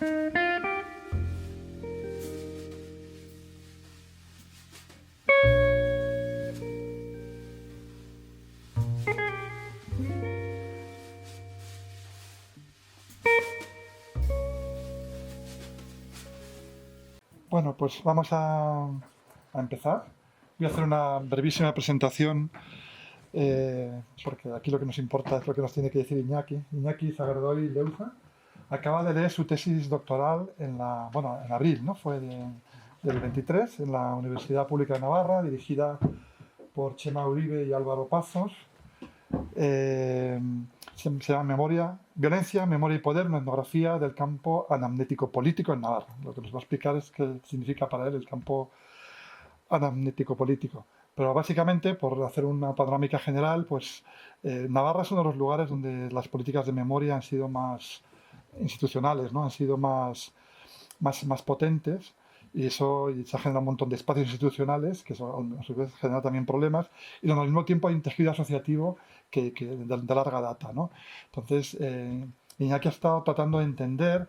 Bueno, pues vamos a empezar. Voy a hacer una brevísima presentación porque aquí lo que nos importa es lo que nos tiene que decir Iñaki. Iñaki Zagardoy Leuza acaba de leer su tesis doctoral en abril, ¿no? Del 23 en la Universidad Pública de Navarra, dirigida por Chema Uribe y Álvaro Pazos. Eh, se llama Violencia, Memoria y Poder, una etnografía del campo anamnético político en Navarra. Lo que nos va a explicar es qué significa para él el campo anamnético político. Pero básicamente, por hacer una panorámica general, pues Navarra es uno de los lugares donde las políticas de memoria han sido más institucionales, ¿no? Han sido más potentes y se ha generado un montón de espacios institucionales que a su vez generan también problemas y donde al mismo tiempo hay un tejido asociativo de larga data, ¿no? Entonces, Iñaki ha estado tratando de entender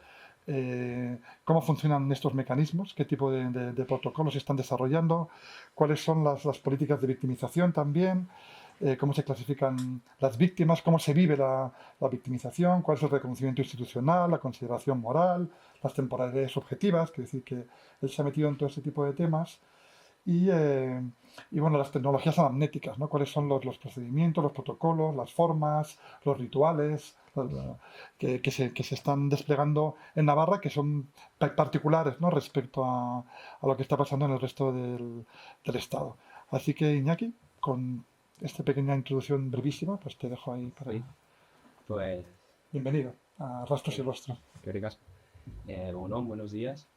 cómo funcionan estos mecanismos, qué tipo de protocolos se están desarrollando, cuáles son las políticas de victimización también, cómo se clasifican las víctimas, cómo se vive la victimización, cuál es el reconocimiento institucional, la consideración moral, las temporalidades objetivas, quiere decir que él se ha metido en todo este tipo de temas y bueno, las tecnologías anamnéticas, ¿no? Cuáles son los procedimientos, los protocolos, las formas, los rituales que se están desplegando en Navarra, que son particulares, ¿no? Respecto a lo que está pasando en el resto del Estado. Así que, Iñaki, con esta pequeña introducción brevísima, pues te dejo ahí para... Sí, pues, Bienvenido a Rastros y eh, Rostros. qué ricas. Bueno, buenos días.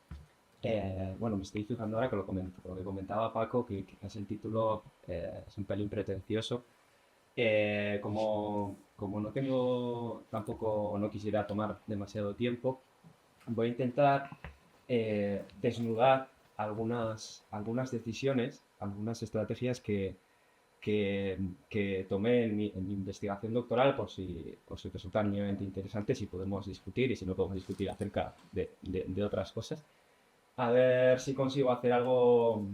Bueno, me estoy fijando ahora que lo que comentaba Paco, que casi el título es un pelín pretencioso. Como no tengo tampoco, o no quisiera tomar demasiado tiempo, voy a intentar desnudar algunas decisiones, algunas estrategias que tomé en mi investigación doctoral por si resultan mínimamente interesantes y podemos discutir, y si no podemos discutir acerca de otras cosas. A ver si consigo hacer algo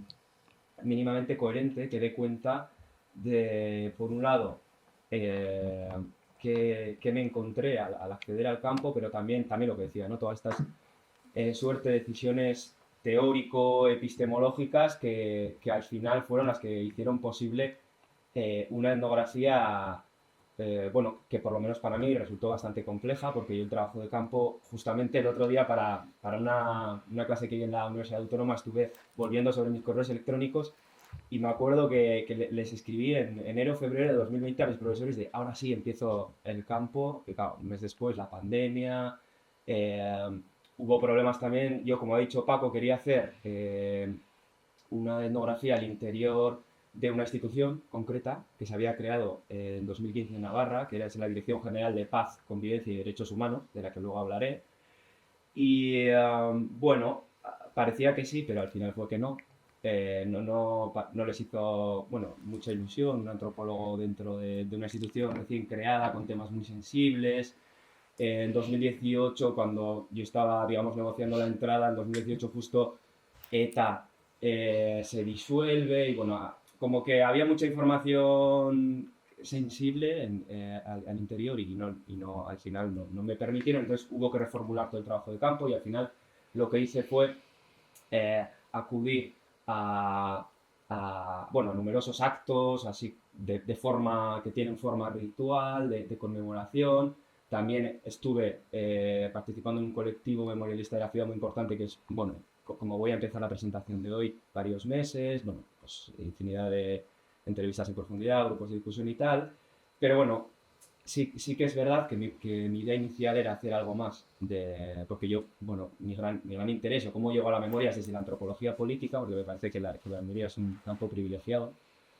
mínimamente coherente que dé cuenta de, por un lado, eh, que me encontré al acceder al campo, pero también lo que decía, ¿no? Todas estas suerte de decisiones teórico-epistemológicas que al final fueron las que hicieron posible una etnografía, bueno, que por lo menos para mí resultó bastante compleja, porque yo el trabajo de campo, justamente el otro día para una clase que vi en la Universidad Autónoma, estuve volviendo sobre mis correos electrónicos y me acuerdo que les escribí en enero o febrero de 2020 a mis profesores de ahora sí empiezo el campo, que claro, un mes después la pandemia, eh, hubo problemas también, yo como ha dicho Paco quería hacer una etnografía al interior de una institución concreta que se había creado en 2015 en Navarra, que era la Dirección General de Paz, Convivencia y Derechos Humanos, de la que luego hablaré. Y bueno, parecía que sí, pero al final fue que no. No les hizo, bueno, mucha ilusión un antropólogo dentro de una institución recién creada con temas muy sensibles. En 2018, cuando yo estaba, digamos, negociando la entrada, en 2018 justo ETA se disuelve y bueno, como que había mucha información sensible al interior y no al final no me permitieron, entonces hubo que reformular todo el trabajo de campo y al final lo que hice fue acudir bueno, a numerosos actos así de forma que tienen forma ritual, de conmemoración. También estuve participando en un colectivo memorialista de la ciudad muy importante que es, bueno, como voy a empezar la presentación de hoy, varios meses, bueno, pues infinidad de entrevistas en profundidad, grupos de discusión y tal. Pero bueno, sí que es verdad que mi idea inicial era hacer algo más, porque yo, bueno, mi gran interés o cómo llego a la memoria es desde la antropología política, porque me parece que la memoria es un campo privilegiado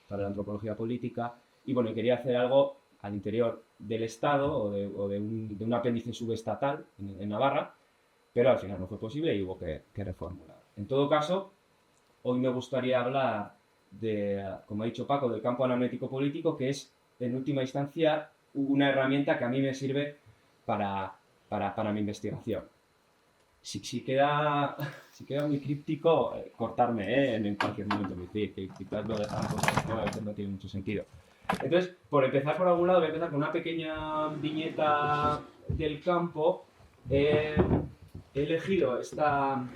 para la antropología política, y bueno, quería hacer algo al interior del Estado o de un apéndice subestatal en Navarra, pero al final no fue posible y hubo que reformular. En todo caso, hoy me gustaría hablar como ha dicho Paco, del campo analítico político, que es en última instancia una herramienta que a mí me sirve para mi investigación. si queda, si queda muy críptico, cortarme en cualquier momento. Es decir, que quizás lo dejamos que a veces no tiene mucho sentido. Entonces, por empezar por algún lado, voy a empezar con una pequeña viñeta del campo. He elegido esta,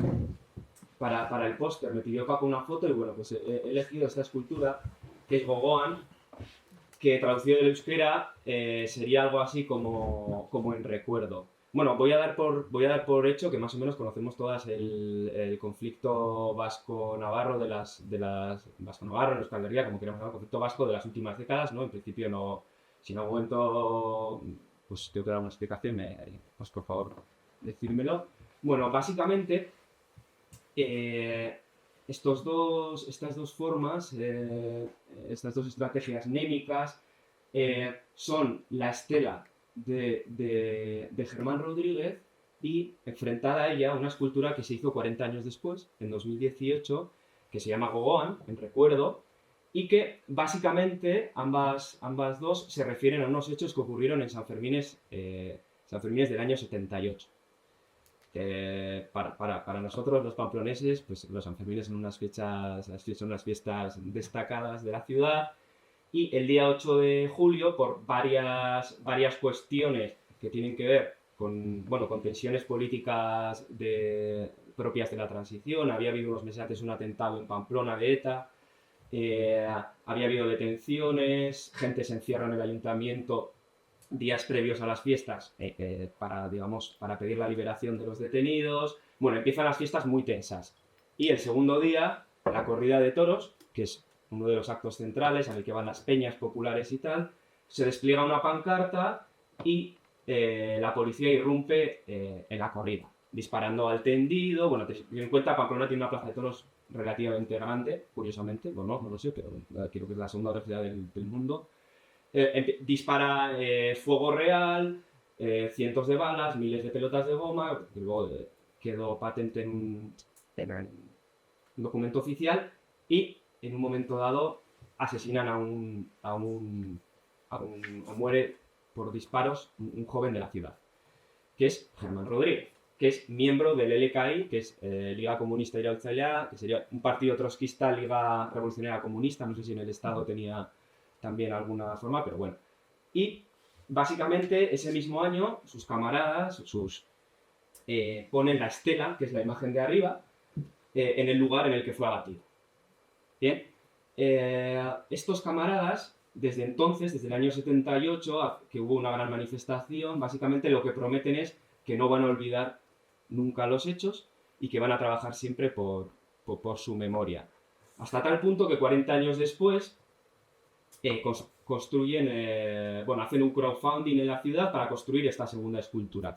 para el póster, me pidió Paco una foto y bueno, pues he elegido esta escultura que es Gogoan, que traducido del euskera sería algo así como en recuerdo. Bueno, voy a dar por hecho que más o menos conocemos todas el conflicto vasco-navarro vasco-navarro, Euskal Herria, como queramos llamar, el conflicto vasco de las últimas décadas, ¿no? En principio no, si en algún momento pues tengo que dar una explicación, pues por favor, decírmelo. Bueno, básicamente eh, estas dos formas, estas dos estrategias némicas, son la estela de Germán Rodríguez y enfrentada a ella una escultura que se hizo 40 años después, en 2018, que se llama Gogoan, en recuerdo, y que básicamente ambas dos se refieren a unos hechos que ocurrieron en San Fermines del año 78. Para nosotros los pamploneses, pues los Sanfermines son son unas fiestas destacadas de la ciudad, y el día 8 de julio, por varias cuestiones que tienen que ver con, bueno, con tensiones políticas propias de la transición, había habido unos meses antes un atentado en Pamplona de ETA, había habido detenciones, gente se encierra en el ayuntamiento días previos a las fiestas para pedir la liberación de los detenidos. Bueno, empiezan las fiestas muy tensas. Y el segundo día, la corrida de toros, que es uno de los actos centrales en el que van las peñas populares y tal, se despliega una pancarta y la policía irrumpe en la corrida, disparando al tendido. Bueno, ten en cuenta, Pamplona tiene una plaza de toros relativamente grande, curiosamente, bueno, no lo sé, pero creo que es la segunda ciudad del mundo. Dispara fuego real, cientos de balas, miles de pelotas de goma, que luego quedó patente en un documento oficial, y en un momento dado asesinan o muere por disparos un joven de la ciudad, que es Germán Rodríguez, que es miembro del LKI, que es Liga Comunista Iraultzailea, que sería un partido trotskista, Liga Revolucionaria Comunista, no sé si en el Estado tenía también alguna forma, pero bueno. Y básicamente ese mismo año sus camaradas, ponen la estela, que es la imagen de arriba, en el lugar en el que fue abatido. Bien, estos camaradas, desde entonces, desde el año 78, que hubo una gran manifestación, básicamente lo que prometen es que no van a olvidar nunca los hechos y que van a trabajar siempre por su memoria. Hasta tal punto que 40 años después construyen, hacen un crowdfunding en la ciudad para construir esta segunda escultura.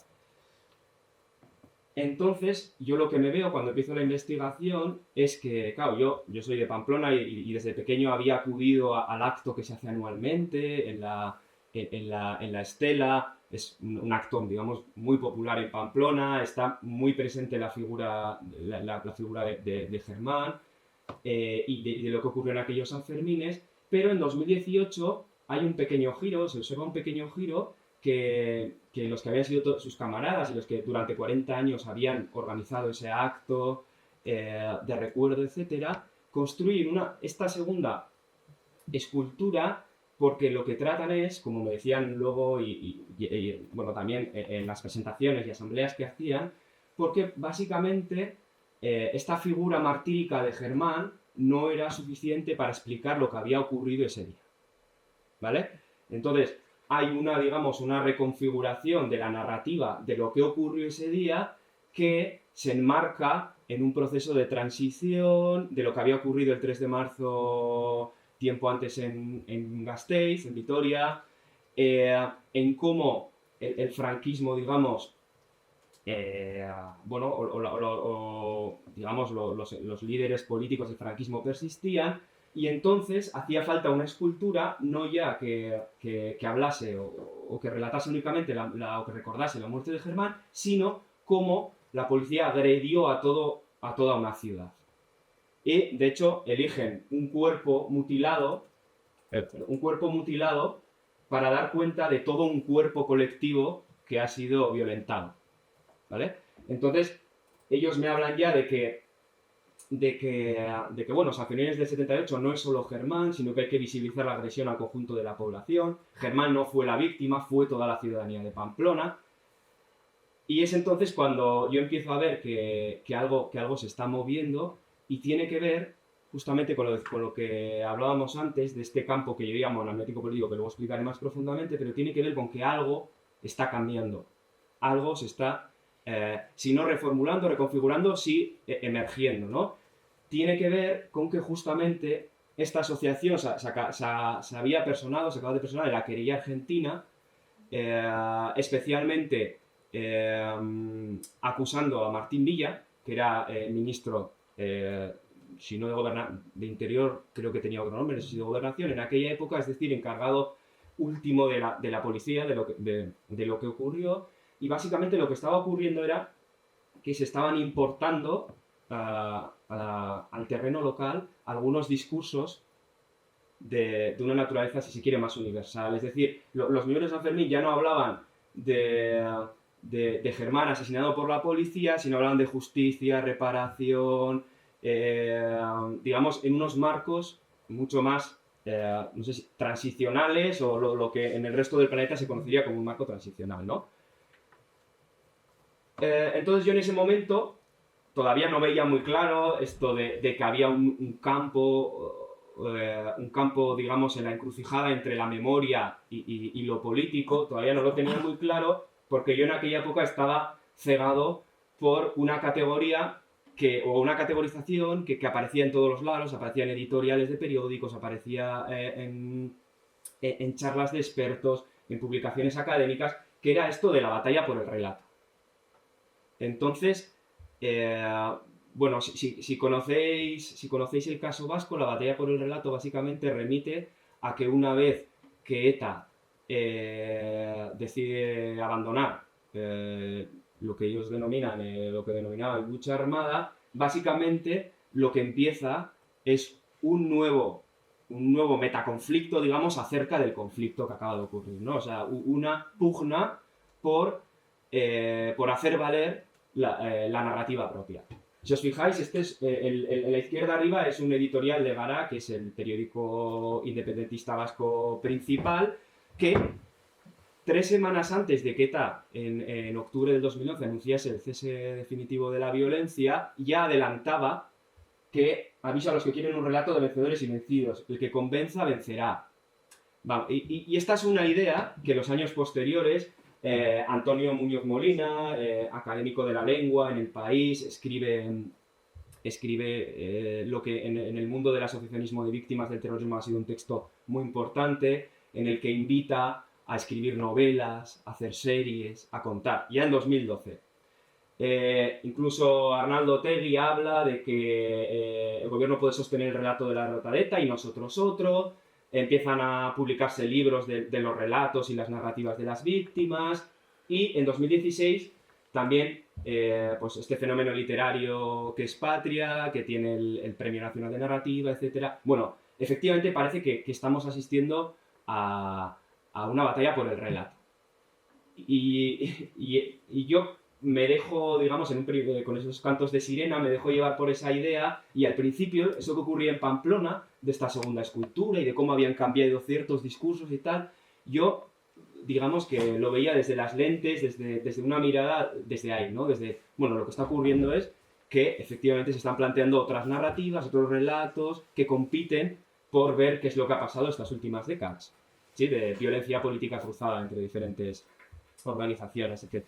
Entonces, yo lo que me veo cuando empiezo la investigación es que, claro, yo soy de Pamplona y desde pequeño había acudido al acto que se hace anualmente en la Estela. Es un acto, digamos, muy popular en Pamplona, está muy presente la figura de Germán y de lo que ocurrió en aquellos Sanfermines, pero en 2018 hay un pequeño giro, se observa un pequeño giro que los que habían sido sus camaradas y los que durante 40 años habían organizado ese acto de recuerdo, etcétera, construyen esta segunda escultura porque lo que tratan es, como me decían luego bueno, también en las presentaciones y asambleas que hacían, porque básicamente esta figura martírica de Germán no era suficiente para explicar lo que había ocurrido ese día. ¿Vale? Entonces, hay digamos, una reconfiguración de la narrativa de lo que ocurrió ese día que se enmarca en un proceso de transición de lo que había ocurrido el 3 de marzo, tiempo antes en Gasteiz, en Vitoria, en cómo el franquismo, digamos, digamos, los líderes políticos del franquismo persistían, y entonces hacía falta una escultura no ya que hablase o que relatase únicamente o que recordase la muerte de Germán, sino cómo la policía agredió a toda una ciudad. Y de hecho eligen un cuerpo mutilado para dar cuenta de todo un cuerpo colectivo que ha sido violentado. ¿Vale? Entonces, ellos me hablan ya de que bueno, o sea, a finales del 78 no es solo Germán, sino que hay que visibilizar la agresión al conjunto de la población. Germán no fue la víctima, fue toda la ciudadanía de Pamplona. Y es entonces cuando yo empiezo a ver que algo se está moviendo y tiene que ver justamente con lo que hablábamos antes de este campo que yo llamo analítico político, que luego explicaré más profundamente, pero tiene que ver con que algo está cambiando. Algo se está, si no reformulando, reconfigurando, sí emergiendo, ¿no? Tiene que ver con que justamente esta asociación se había personado, se acaba de personar en la querella argentina, especialmente acusando a Martín Villa, que era ministro, si no de Interior, creo que tenía otro nombre, no sé si de Gobernación, en aquella época, es decir, encargado último de la policía de lo que ocurrió. Y básicamente lo que estaba ocurriendo era que se estaban importando al terreno local algunos discursos de una naturaleza, si se quiere, más universal. Es decir, los miembros de San Fermín ya no hablaban de Germán asesinado por la policía, sino hablaban de justicia, reparación, digamos, en unos marcos mucho más, no sé si transicionales o lo que en el resto del planeta se conocería como un marco transicional, ¿no? Entonces yo en ese momento todavía no veía muy claro esto de que había un campo, digamos, en la encrucijada entre la memoria y lo político. Todavía no lo tenía muy claro porque yo en aquella época estaba cegado por una categoría o una categorización que aparecía en todos los lados, aparecía en editoriales de periódicos, aparecía en charlas de expertos, en publicaciones académicas, que era esto de la batalla por el relato. Entonces, bueno, si conocéis el caso vasco, la batalla por el relato básicamente remite a que una vez que ETA decide abandonar lo que ellos denominan, lo que denominaban lucha armada, básicamente lo que empieza es un nuevo metaconflicto, digamos, acerca del conflicto que acaba de ocurrir, ¿no? O sea, una pugna por hacer valer la narrativa propia. Si os fijáis, la izquierda arriba es un editorial de Gara, que es el periódico independentista vasco principal, que 3 semanas antes de que ETA, en octubre del 2011, anunciase el cese definitivo de la violencia, ya adelantaba que avisa a los que quieren un relato de vencedores y vencidos. El que convenza, vencerá. Vamos, y esta es una idea que en los años posteriores Antonio Muñoz Molina, académico de la lengua en El País, escribe lo que en el mundo del asociacionismo de víctimas del terrorismo ha sido un texto muy importante, en el que invita a escribir novelas, a hacer series, a contar, ya en 2012. Incluso Arnaldo Otegi habla de que el gobierno puede sostener el relato de la derrota de ETA y nosotros otro. Empiezan a publicarse libros de los relatos y las narrativas de las víctimas, y en 2016 también pues este fenómeno literario que es Patria, que tiene el Premio Nacional de Narrativa, etc. Bueno, efectivamente parece que estamos asistiendo a una batalla por el relato. Y yo me dejo, digamos, con esos cantos de sirena, me dejo llevar por esa idea, y al principio, eso que ocurría en Pamplona, de esta segunda escultura y de cómo habían cambiado ciertos discursos y tal, yo, digamos que lo veía desde las lentes, desde una mirada, desde ahí, ¿no? Bueno, lo que está ocurriendo es que efectivamente se están planteando otras narrativas, otros relatos que compiten por ver qué es lo que ha pasado estas últimas décadas, ¿sí? De violencia política cruzada entre diferentes organizaciones, etc.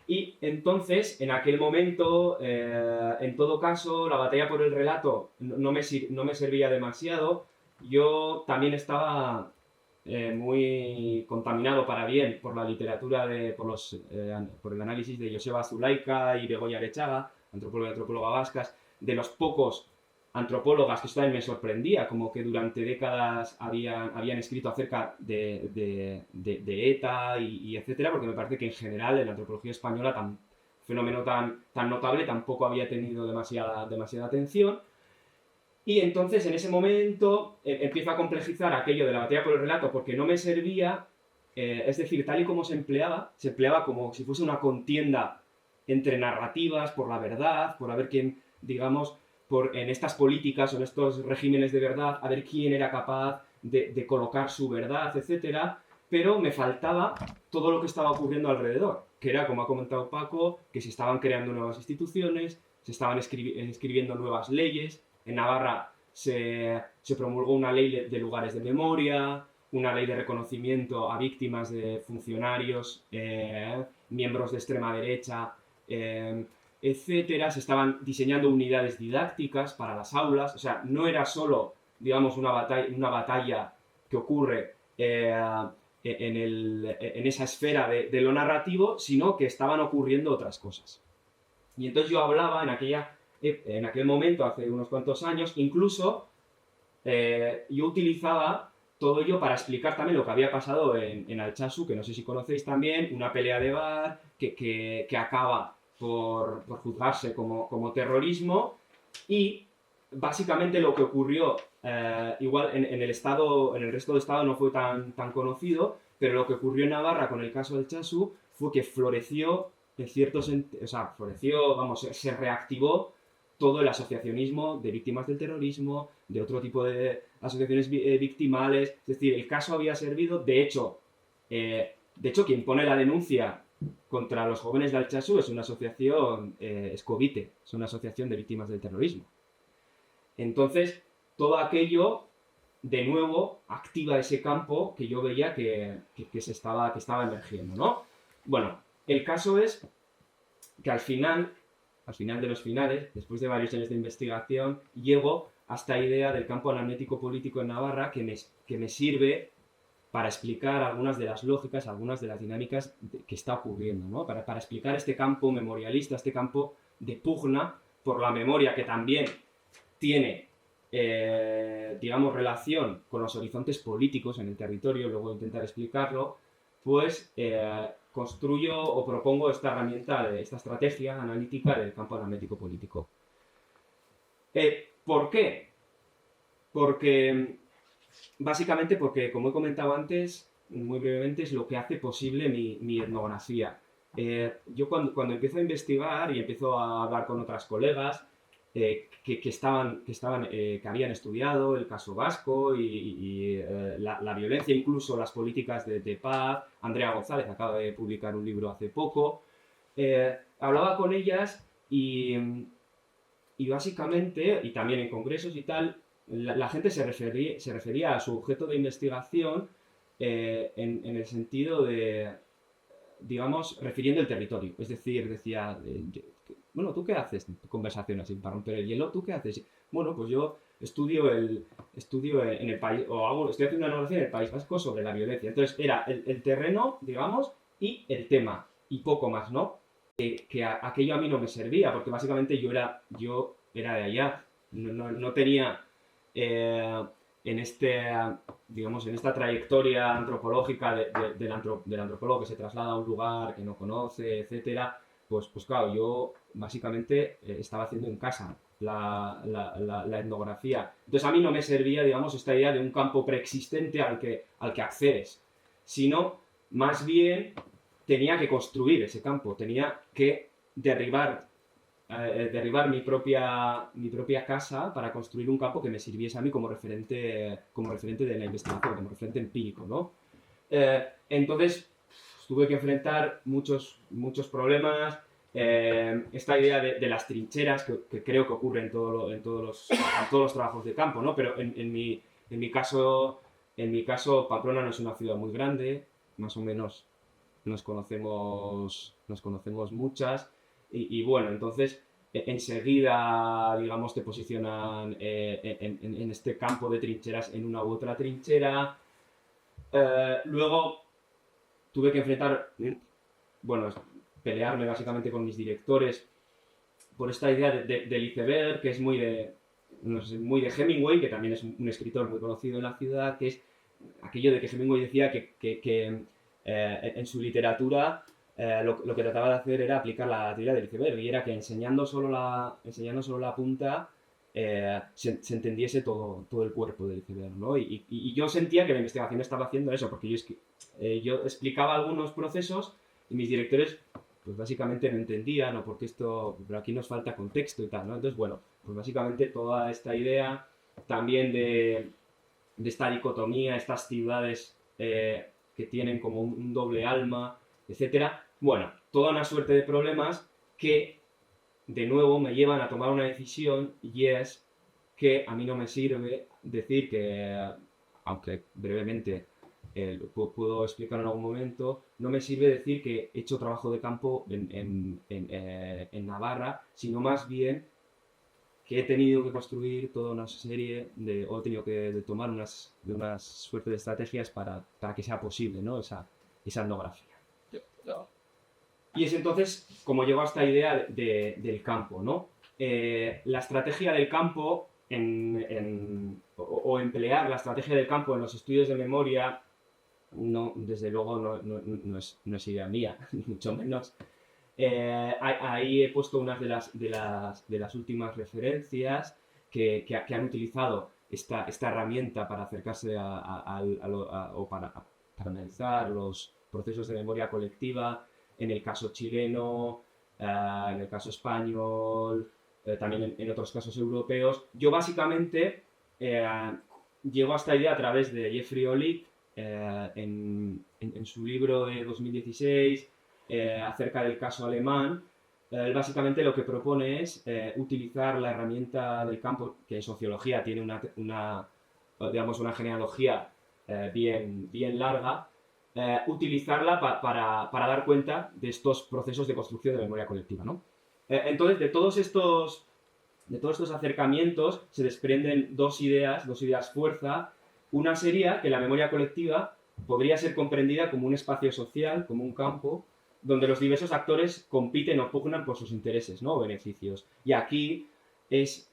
Y entonces, en aquel momento, en todo caso, la batalla por el relato no me servía demasiado. Yo también estaba muy contaminado para bien por la literatura, por el análisis de Joseba Zulaika y Begoña Arechaga, antropóloga y antropóloga vascas, de los pocos antropólogas, que esto también me sorprendía, como que durante décadas habían escrito acerca de ETA y etcétera, porque me parece que en general en la antropología española un fenómeno tan notable tampoco había tenido demasiada atención. Y entonces en ese momento empiezo a complejizar aquello de la batalla por el relato, porque no me servía, es decir, tal y como se empleaba como si fuese una contienda entre narrativas, por la verdad, por a ver quién, digamos, en estas políticas o en estos regímenes de verdad, a ver quién era capaz de colocar su verdad, etcétera, pero me faltaba todo lo que estaba ocurriendo alrededor, que era, como ha comentado Paco, que se estaban creando nuevas instituciones, se estaban escribiendo nuevas leyes. En Navarra se promulgó una ley de lugares de memoria, una ley de reconocimiento a víctimas de funcionarios, miembros de extrema derecha, etcétera. Se estaban diseñando unidades didácticas para las aulas. O sea, no era solo, digamos, una batalla que ocurre en esa esfera de lo narrativo, sino que estaban ocurriendo otras cosas. Y entonces yo hablaba en aquel momento, hace unos cuantos años, incluso yo utilizaba todo ello para explicar también lo que había pasado en Altsasu, que no sé si conocéis también, una pelea de bar que acaba por juzgarse como terrorismo, y básicamente lo que ocurrió, igual en el resto del estado no fue tan conocido, pero lo que ocurrió en Navarra con el caso del Chasu fue que floreció, en cierto sentido, o sea, se reactivó todo el asociacionismo de víctimas del terrorismo, de otro tipo de asociaciones victimales. Es decir, el caso había servido, de hecho, quien pone la denuncia contra los jóvenes de Altsasu es una asociación, Scovite, es una asociación de víctimas del terrorismo. Entonces, todo aquello, de nuevo, activa ese campo que yo veía que estaba emergiendo, ¿no? Bueno, el caso es que al final de los finales, después de varios años de investigación, llego a esta idea del campo anamnético político en Navarra que me sirve para explicar algunas de las lógicas, algunas de las dinámicas que está ocurriendo, ¿no? Para explicar este campo memorialista, este campo de pugna por la memoria, que también tiene, digamos, relación con los horizontes políticos en el territorio, luego intentar explicarlo, pues construyo o propongo esta herramienta, esta estrategia analítica del campo anamnético político. ¿Por qué? Básicamente porque, como he comentado antes, muy brevemente, es lo que hace posible mi etnografía. Yo cuando empiezo a investigar y empiezo a hablar con otras colegas que habían estudiado el caso vasco y la violencia, incluso las políticas de paz. Andrea González acaba de publicar un libro hace poco. Hablaba con ellas y básicamente, y también en congresos y tal, la gente se refería a su objeto de investigación en el sentido de, digamos, refiriendo el territorio. Es decir, decía, bueno, ¿tú qué haces? Conversación así, para romper el hielo, ¿tú qué haces? Bueno, pues yo estudio en el país, estoy haciendo una etnografía en el País Vasco sobre la violencia. Entonces era el terreno, digamos, y el tema, y poco más, ¿no? Que aquello a mí no me servía, porque básicamente yo era de allá, no tenía digamos, en esta trayectoria antropológica del antropólogo que se traslada a un lugar que no conoce, etcétera. Pues claro, yo básicamente estaba haciendo en casa la etnografía. Entonces a mí no me servía, digamos, esta idea de un campo preexistente al que accedes, sino más bien tenía que construir ese campo, tenía que derribar mi propia casa para construir un campo que me sirviese a mí como referente de la investigación, como referente empírico, ¿no? Entonces tuve que enfrentar muchos problemas. Esta idea de las trincheras, que creo que ocurre en todos los trabajos de campo, ¿no? Pero en mi caso, Pamplona no es una ciudad muy grande, más o menos nos conocemos muchas, y bueno, entonces enseguida, digamos, te posicionan en este campo de trincheras, en una u otra trinchera. Luego tuve que pelearme básicamente con mis directores por esta idea del iceberg, que es muy de Hemingway, que también es un escritor muy conocido en la ciudad, que es aquello de que Hemingway decía que en su literatura lo que trataba de hacer era aplicar la teoría del iceberg, y era que enseñando solo la punta se entendiese todo el cuerpo del iceberg, ¿no? Y yo sentía que la investigación estaba haciendo eso, porque yo explicaba algunos procesos y mis directores pues básicamente no entendían o porque pero aquí nos falta contexto y tal, ¿no? Entonces, bueno, pues básicamente toda esta idea también de esta dicotomía, estas ciudades que tienen como un doble alma, etcétera. Bueno, toda una suerte de problemas que, de nuevo, me llevan a tomar una decisión y es que a mí no me sirve decir que, aunque brevemente puedo explicar en algún momento, no me sirve decir que he hecho trabajo de campo en Navarra, sino más bien que he tenido que construir toda una serie o he tenido que tomar unas suerte de estrategias para que sea posible, ¿no? esa etnografía. Y es entonces como llego a esta idea del campo, ¿no? La estrategia del campo o emplear la estrategia del campo en los estudios de memoria, no, desde luego no es idea mía, ni mucho menos. Ahí he puesto unas de las últimas referencias que han utilizado esta herramienta para acercarse o para analizar los procesos de memoria colectiva, en el caso chileno, en el caso español, también en otros casos europeos. Yo básicamente llego a esta idea a través de Jeffrey Olick en su libro de 2016 acerca del caso alemán. Él básicamente lo que propone es utilizar la herramienta del campo, que en sociología tiene una genealogía bien larga, utilizarla para dar cuenta de estos procesos de construcción de memoria colectiva, ¿no? Entonces, de todos estos acercamientos se desprenden dos ideas fuerza. Una sería que la memoria colectiva podría ser comprendida como un espacio social, como un campo, donde los diversos actores compiten o pugnan por sus intereses, ¿no? O beneficios. Y aquí es,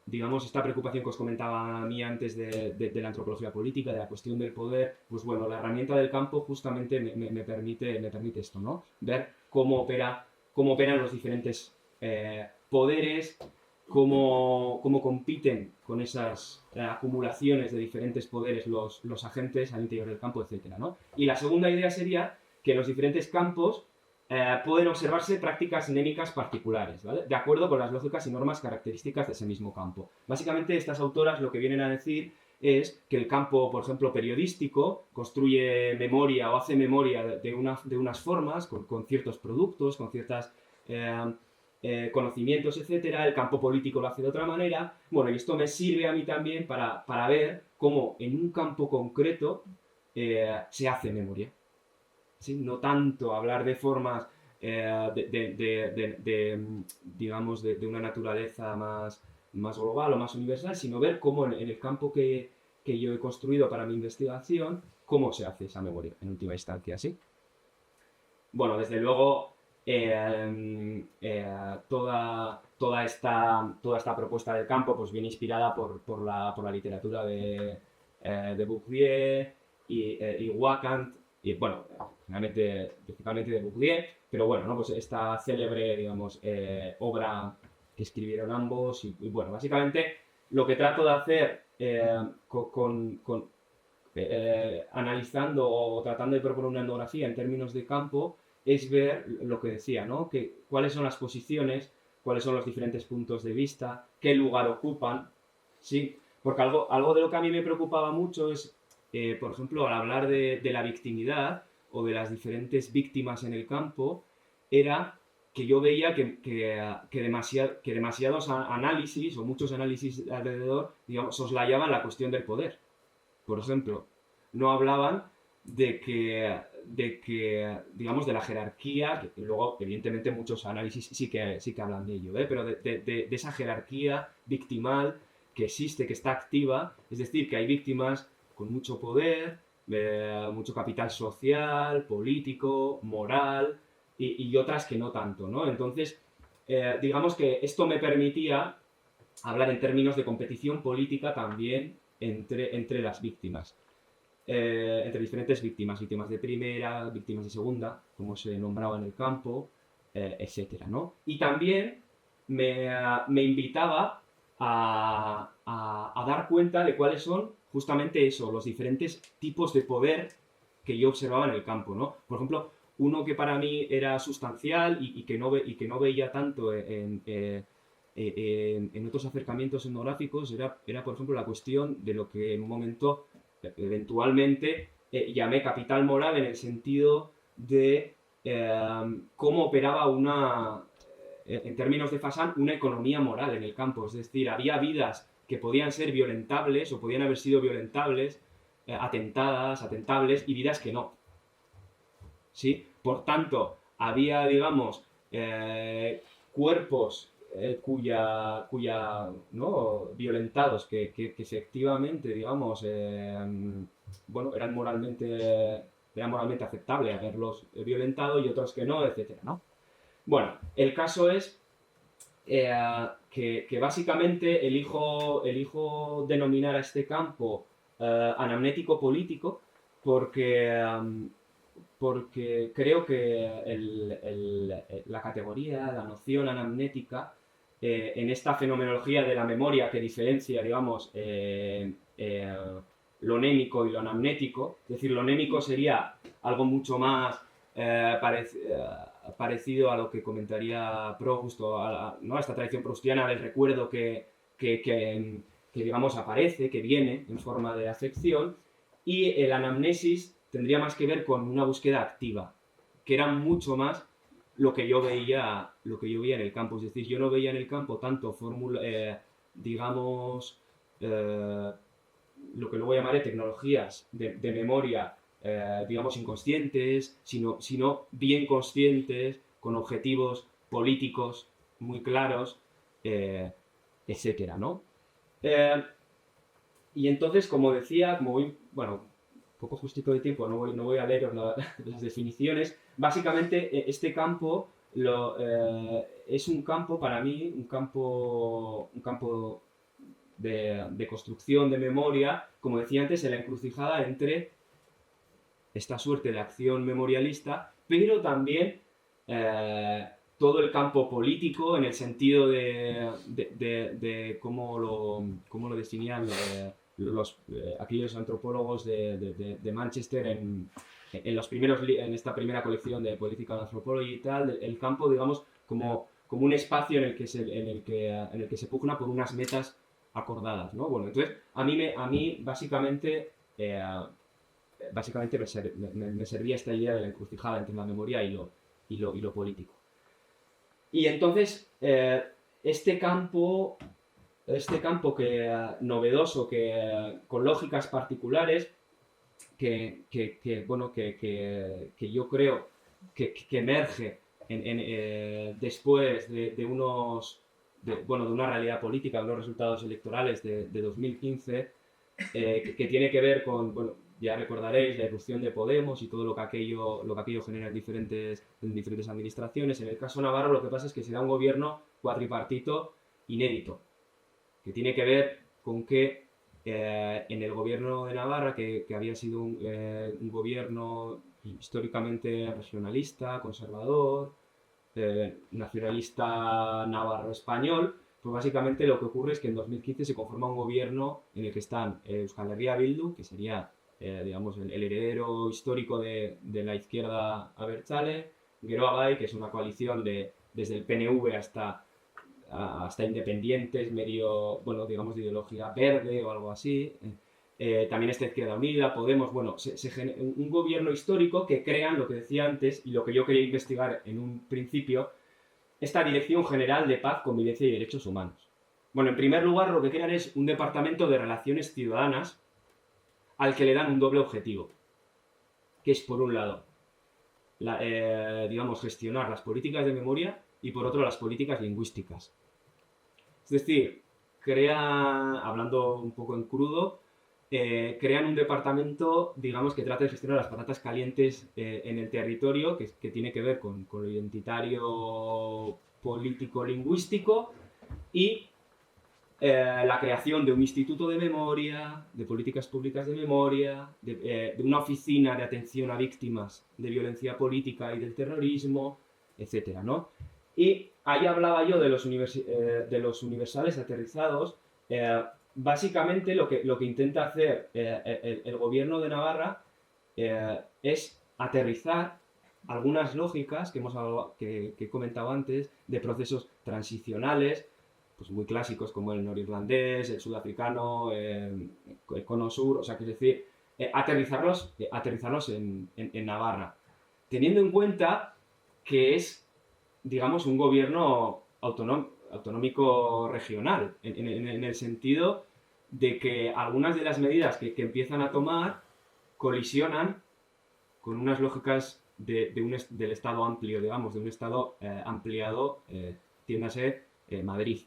digamos, esta preocupación que os comentaba a mí antes de la antropología política, de la cuestión del poder, pues bueno, la herramienta del campo justamente me permite esto, ¿no? Ver cómo operan los diferentes poderes, cómo compiten con esas acumulaciones de diferentes poderes los agentes al interior del campo, etc., ¿no? Y la segunda idea sería que en los diferentes campos pueden observarse prácticas némicas particulares, ¿vale? De acuerdo con las lógicas y normas características de ese mismo campo. Básicamente, estas autoras lo que vienen a decir es que el campo, por ejemplo, periodístico, construye memoria o hace memoria de unas formas, con ciertos productos, con ciertas conocimientos, etcétera. El campo político lo hace de otra manera. Bueno, y esto me sirve a mí también para ver cómo en un campo concreto se hace memoria. ¿Sí? No tanto hablar de formas, digamos, de una naturaleza más global o más universal, sino ver cómo en el campo que yo he construido para mi investigación, cómo se hace esa memoria, en última instancia, ¿sí? Bueno, desde luego, toda esta propuesta del campo pues viene inspirada por la literatura de Bourdieu y Wacant, y bueno, principalmente de Bourdieu, pero bueno, ¿no? Pues esta célebre, digamos, obra que escribieron ambos, y bueno, básicamente lo que trato de hacer analizando o tratando de proponer una etnografía en términos de campo es ver lo que decía, ¿no? Cuáles son las posiciones, cuáles son los diferentes puntos de vista, qué lugar ocupan, ¿sí? Porque algo de lo que a mí me preocupaba mucho es, por ejemplo, al hablar de la victimidad o de las diferentes víctimas en el campo, era que yo veía que demasiados análisis o muchos análisis alrededor, digamos, soslayaban la cuestión del poder. Por ejemplo, no hablaban de que digamos, de la jerarquía, que luego, evidentemente, muchos análisis sí que hablan de ello, pero de esa jerarquía victimal que existe, que está activa, es decir, que hay víctimas con mucho poder, mucho capital social, político, moral, y otras que no tanto, ¿no? Entonces, digamos que esto me permitía hablar en términos de competición política también entre las víctimas. Entre diferentes víctimas de primera, víctimas de segunda, como se nombraba en el campo, etcétera, ¿no? Y también me invitaba a dar cuenta de cuáles son justamente eso, los diferentes tipos de poder que yo observaba en el campo, ¿no? Por ejemplo, uno que para mí era sustancial y que no veía tanto en otros acercamientos etnográficos era, por ejemplo, la cuestión de lo que en un momento eventualmente llamé capital moral, en el sentido de cómo operaba en términos de Fasan, una economía moral en el campo. Es decir, había vidas que podían ser violentables o podían haber sido violentables, atentables, y vidas que no. ¿Sí? Por tanto, había, digamos, cuerpos ¿no? violentados que efectivamente, digamos, bueno, era moralmente aceptable haberlos violentado, y otros que no, etcétera, ¿no? Bueno, el caso es que básicamente elijo denominar a este campo anamnético político porque creo que la categoría, la noción anamnética, en esta fenomenología de la memoria que diferencia, digamos, lo némico y lo anamnético, es decir, lo némico sería algo mucho más parecido a lo que comentaría Proust, ¿no? A esta tradición proustiana del recuerdo que, digamos, aparece, que viene en forma de afección, y el anamnesis tendría más que ver con una búsqueda activa, que era mucho más lo que yo veía en el campo. Es decir, yo no veía en el campo tanto digamos, lo que luego llamaré tecnologías de memoria, digamos, inconscientes, sino bien conscientes, con objetivos políticos muy claros, etcétera, ¿no? Y entonces, como decía, bueno, poco justito de tiempo, no voy a leer las definiciones. Básicamente, este campo es un campo, para mí, un campo de construcción de memoria, como decía antes, en la encrucijada entre esta suerte de acción memorialista, pero también todo el campo político, en el sentido de cómo lo definían aquellos antropólogos de Manchester en esta primera colección de Political Anthropology y tal, el campo, digamos, como un espacio en el que se pugna por unas metas acordadas, ¿no? Bueno, entonces, a mí básicamente me servía esta idea de la encrucijada entre la memoria y lo político. Y entonces, este campo novedoso, con lógicas particulares, que yo creo que emerge después de una realidad política, de unos resultados electorales de 2015, que tiene que ver con, bueno, ya recordaréis, la irrupción de Podemos y todo lo que aquello genera en diferentes administraciones. En el caso navarro, lo que pasa es que se da un gobierno cuatripartito inédito, que tiene que ver con que en el gobierno de Navarra, que había sido un gobierno históricamente regionalista, conservador, nacionalista navarro-español, pues básicamente lo que ocurre es que en 2015 se conforma un gobierno en el que están Euskal Herria Bildu, que sería, digamos, el heredero histórico de la izquierda abertzale, Geroa Bai, que es una coalición desde el PNV hasta independientes, medio, bueno, digamos, de ideología verde o algo así. También está Izquierda Unida, Podemos, bueno, un gobierno histórico que crean, lo que decía antes, y lo que yo quería investigar en un principio, esta Dirección General de Paz, Convivencia y Derechos Humanos. Bueno, en primer lugar, lo que crean es un departamento de relaciones ciudadanas al que le dan un doble objetivo, que es, por un lado, digamos, gestionar las políticas de memoria y, por otro, las políticas lingüísticas. Es decir, hablando un poco en crudo, crean un departamento, digamos, que trata de gestionar las patatas calientes en el territorio, que tiene que ver con lo identitario político-lingüístico, y la creación de un instituto de memoria, de políticas públicas de memoria, de una oficina de atención a víctimas de violencia política y del terrorismo, etcétera, ¿no? Y ahí hablaba yo de los universales aterrizados. Básicamente lo que intenta hacer el gobierno de Navarra es aterrizar algunas lógicas que he comentado antes de procesos transicionales, pues muy clásicos como el norirlandés, el sudafricano, el cono sur, o sea, que es decir, aterrizarlos en Navarra, teniendo en cuenta que es, digamos, un gobierno autonómico regional, en el sentido de que algunas de las medidas que empiezan a tomar colisionan con unas lógicas del Estado amplio, digamos, de un Estado ampliado, tiéndase Madrid.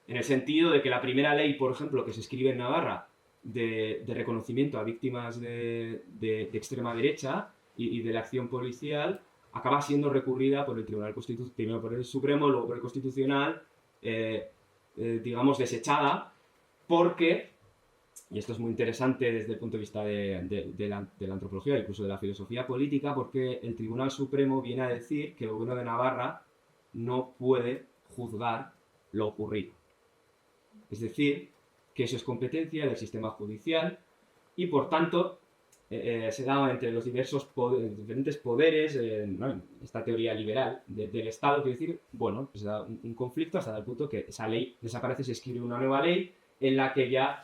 En el sentido de que la primera ley, por ejemplo, que se escribe en Navarra de reconocimiento a víctimas de extrema derecha y de la acción policial, acaba siendo recurrida por el Tribunal Constitucional, primero por el Supremo, luego por el Constitucional, digamos, desechada, porque, y esto es muy interesante desde el punto de vista de la antropología, incluso de la filosofía política, porque el Tribunal Supremo viene a decir que el gobierno de Navarra no puede juzgar lo ocurrido. Es decir, que eso es competencia del sistema judicial y, por tanto, se da entre los diferentes poderes, ¿no? Esta teoría liberal del Estado, quiere decir, bueno, se da un conflicto hasta el punto que esa ley desaparece, se escribe una nueva ley en la que ya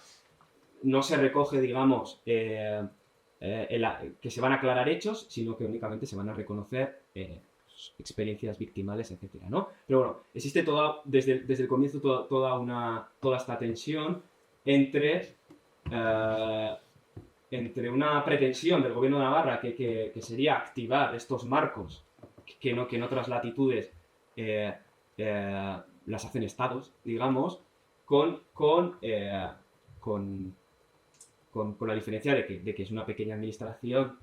no se recoge, digamos, que se van a aclarar hechos, sino que únicamente se van a reconocer experiencias victimales, etcétera, ¿no? Pero bueno, existe desde el comienzo toda esta tensión entre una pretensión del gobierno de Navarra que sería activar estos marcos que en otras latitudes las hacen estados, digamos, con la diferencia de que es una pequeña administración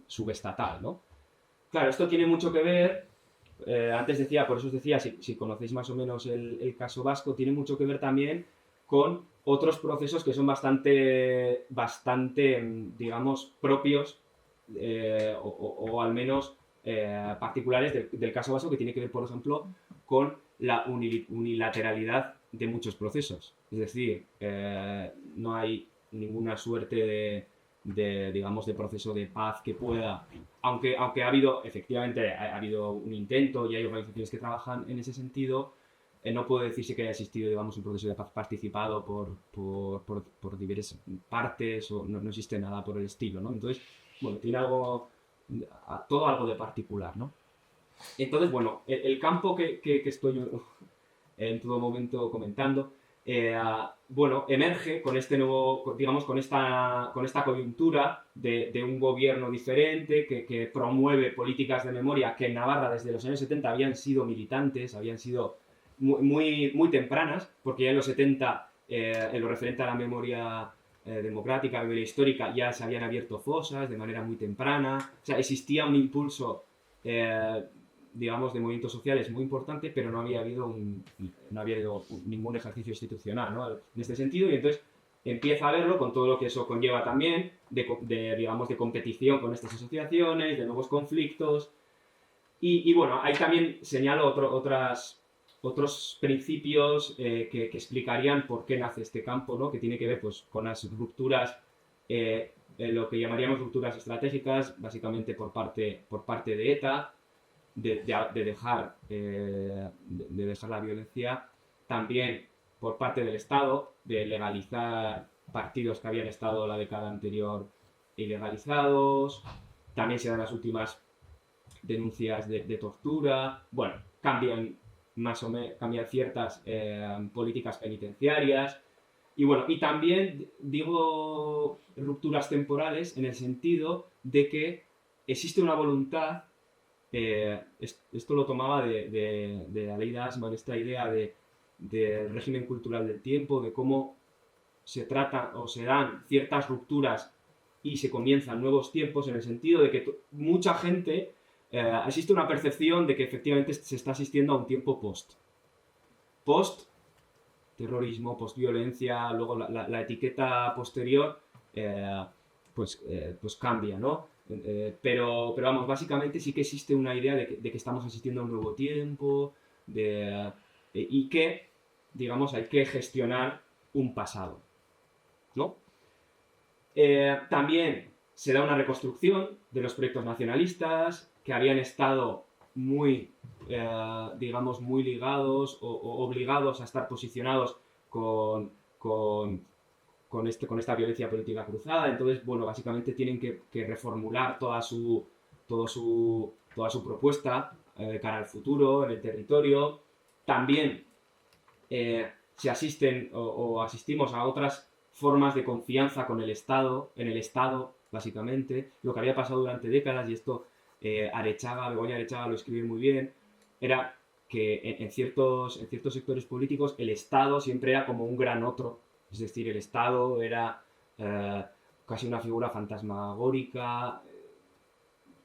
subestatal, ¿no? Claro, esto tiene mucho que ver, antes decía, por eso os decía, si conocéis más o menos el caso vasco, tiene mucho que ver también con otros procesos que son bastante digamos, propios o al menos particulares del caso vasco, que tiene que ver, por ejemplo, con la unilateralidad de muchos procesos. Es decir, no hay ninguna suerte digamos, de proceso de paz que pueda, aunque ha habido, efectivamente, ha habido un intento y hay organizaciones que trabajan en ese sentido, no puede decirse que haya existido, digamos, un proceso de paz participado por diversas partes, o no existe nada por el estilo, ¿no? Entonces, bueno, tiene todo algo de particular, ¿no? Entonces, bueno, el campo que estoy en todo momento comentando, bueno, emerge con este nuevo, digamos, con esta coyuntura de un gobierno diferente que promueve políticas de memoria que en Navarra desde los años 70 habían sido militantes, habían sido muy tempranas, porque ya en los 70, en lo referente a la memoria democrática, la memoria histórica, ya se habían abierto fosas de manera muy temprana, o sea, existía un impulso digamos, de movimientos sociales muy importante, pero no había habido ningún ejercicio institucional, ¿no? En este sentido, y entonces empieza a verlo con todo lo que eso conlleva también, digamos, de competición con estas asociaciones, de nuevos conflictos, y bueno, ahí también señalo otros principios que explicarían por qué nace este campo, ¿no? Que tiene que ver, pues, con las rupturas, lo que llamaríamos rupturas estratégicas, básicamente por parte de ETA, de dejar la violencia, también por parte del Estado, de legalizar partidos que habían estado la década anterior ilegalizados, también se dan las últimas denuncias de tortura, bueno, cambian ciertas políticas penitenciarias, y bueno, y también digo rupturas temporales en el sentido de que existe una voluntad. Esto lo tomaba de la ley de Asman, esta idea del régimen cultural del tiempo, de cómo se trata o se dan ciertas rupturas y se comienzan nuevos tiempos, en el sentido de que mucha gente, existe una percepción de que efectivamente se está asistiendo a un tiempo post terrorismo, post violencia, luego la etiqueta posterior pues cambia, ¿no? Pero vamos, básicamente sí que existe una idea de que estamos asistiendo a un nuevo tiempo y que, digamos, hay que gestionar un pasado, ¿no? También se da una reconstrucción de los proyectos nacionalistas, que habían estado muy, digamos, muy ligados o obligados a estar posicionados con con esta violencia política cruzada. Entonces, bueno, básicamente tienen que reformular toda su propuesta de cara al futuro, en el territorio. También se asisten o asistimos a otras formas de confianza con el Estado, en el Estado, básicamente. Lo que había pasado durante décadas, y esto Begoña Arechaga lo escribe muy bien, era que en ciertos sectores políticos el Estado siempre era como un gran otro. Es decir, el Estado era casi una figura fantasmagórica,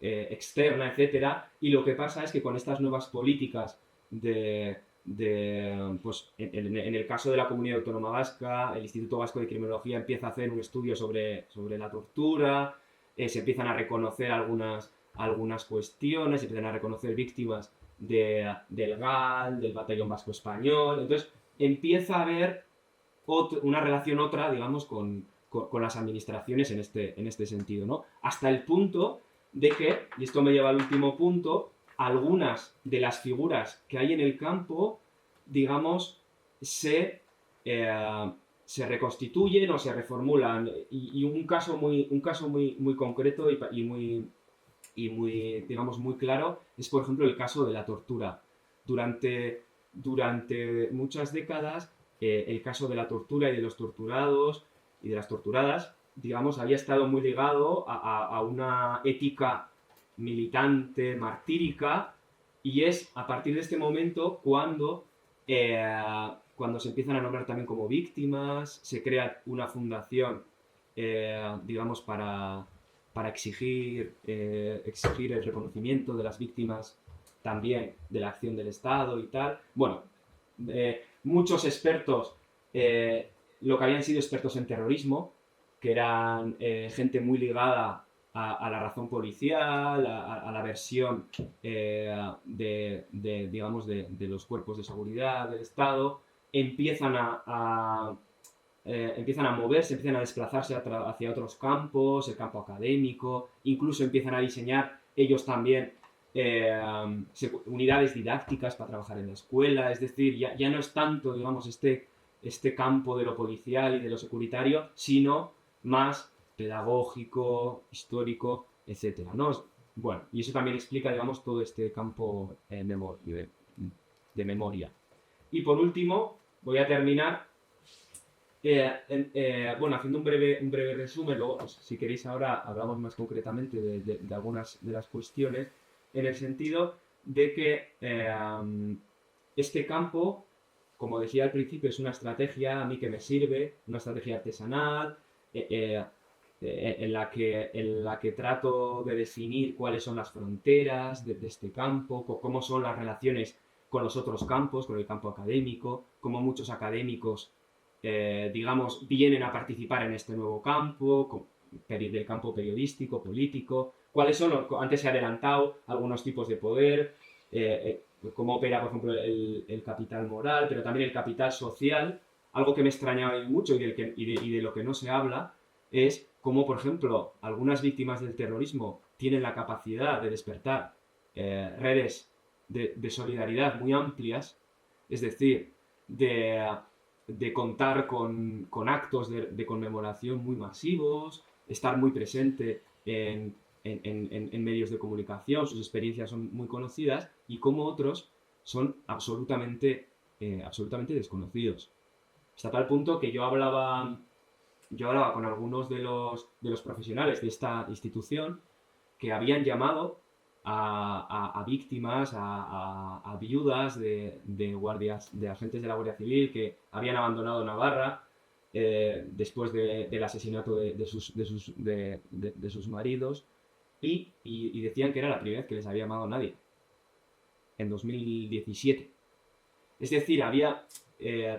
externa, etcétera. Y lo que pasa es que con estas nuevas políticas pues, en el caso de la Comunidad Autónoma Vasca, el Instituto Vasco de Criminología empieza a hacer un estudio sobre la tortura, se empiezan a reconocer algunas cuestiones, se empiezan a reconocer víctimas del GAL, del Batallón Vasco Español. Entonces empieza a haber una relación digamos, con las administraciones en este sentido, ¿no? Hasta el punto de que, y esto me lleva al último punto, algunas de las figuras que hay en el campo, digamos, se reconstituyen o se reformulan. Y un caso muy concreto y muy, digamos, muy claro es, por ejemplo, el caso de la tortura. Durante muchas décadas, el caso de la tortura y de los torturados y de las torturadas, digamos, había estado muy ligado a una ética militante, martírica, y es a partir de este momento cuando se empiezan a nombrar también como víctimas, se crea una fundación, digamos, para exigir el reconocimiento de las víctimas también de la acción del Estado y tal. Bueno, muchos expertos, lo que habían sido expertos en terrorismo, que eran gente muy ligada a la razón policial, a la versión digamos, de los cuerpos de seguridad del Estado, empiezan a moverse, empiezan a desplazarse hacia otros campos, el campo académico, incluso empiezan a diseñar ellos también unidades didácticas para trabajar en la escuela. Es decir, ya no es tanto, digamos, este campo de lo policial y de lo securitario, sino más pedagógico, histórico, etcétera, ¿no? Bueno, y eso también explica, digamos, todo este campo de memoria. Y por último, voy a terminar bueno, haciendo un breve resumen. Luego, pues, si queréis, ahora hablamos más concretamente de algunas de las cuestiones, en el sentido de que este campo, como decía al principio, es una estrategia a mí que me sirve, una estrategia artesanal, en la que trato de definir cuáles son las fronteras de este campo, cómo son las relaciones con los otros campos, con el campo académico, cómo muchos académicos, digamos, vienen a participar en este nuevo campo, del campo periodístico, político, cuáles son, antes se ha adelantado, algunos tipos de poder, cómo opera, por ejemplo, el capital moral, pero también el capital social. Algo que me extrañaba mucho y de lo que no se habla es cómo, por ejemplo, algunas víctimas del terrorismo tienen la capacidad de despertar redes de solidaridad muy amplias, es decir, de contar con actos de conmemoración muy masivos, estar muy presente en medios de comunicación, sus experiencias son muy conocidas, y cómo otros son absolutamente desconocidos. Hasta tal punto que yo hablaba con algunos de los profesionales de esta institución que habían llamado a víctimas, a viudas de guardias, de agentes de la Guardia Civil que habían abandonado Navarra después del asesinato de sus maridos, y decían que era la primera vez que les había llamado a nadie, en 2017. Es decir,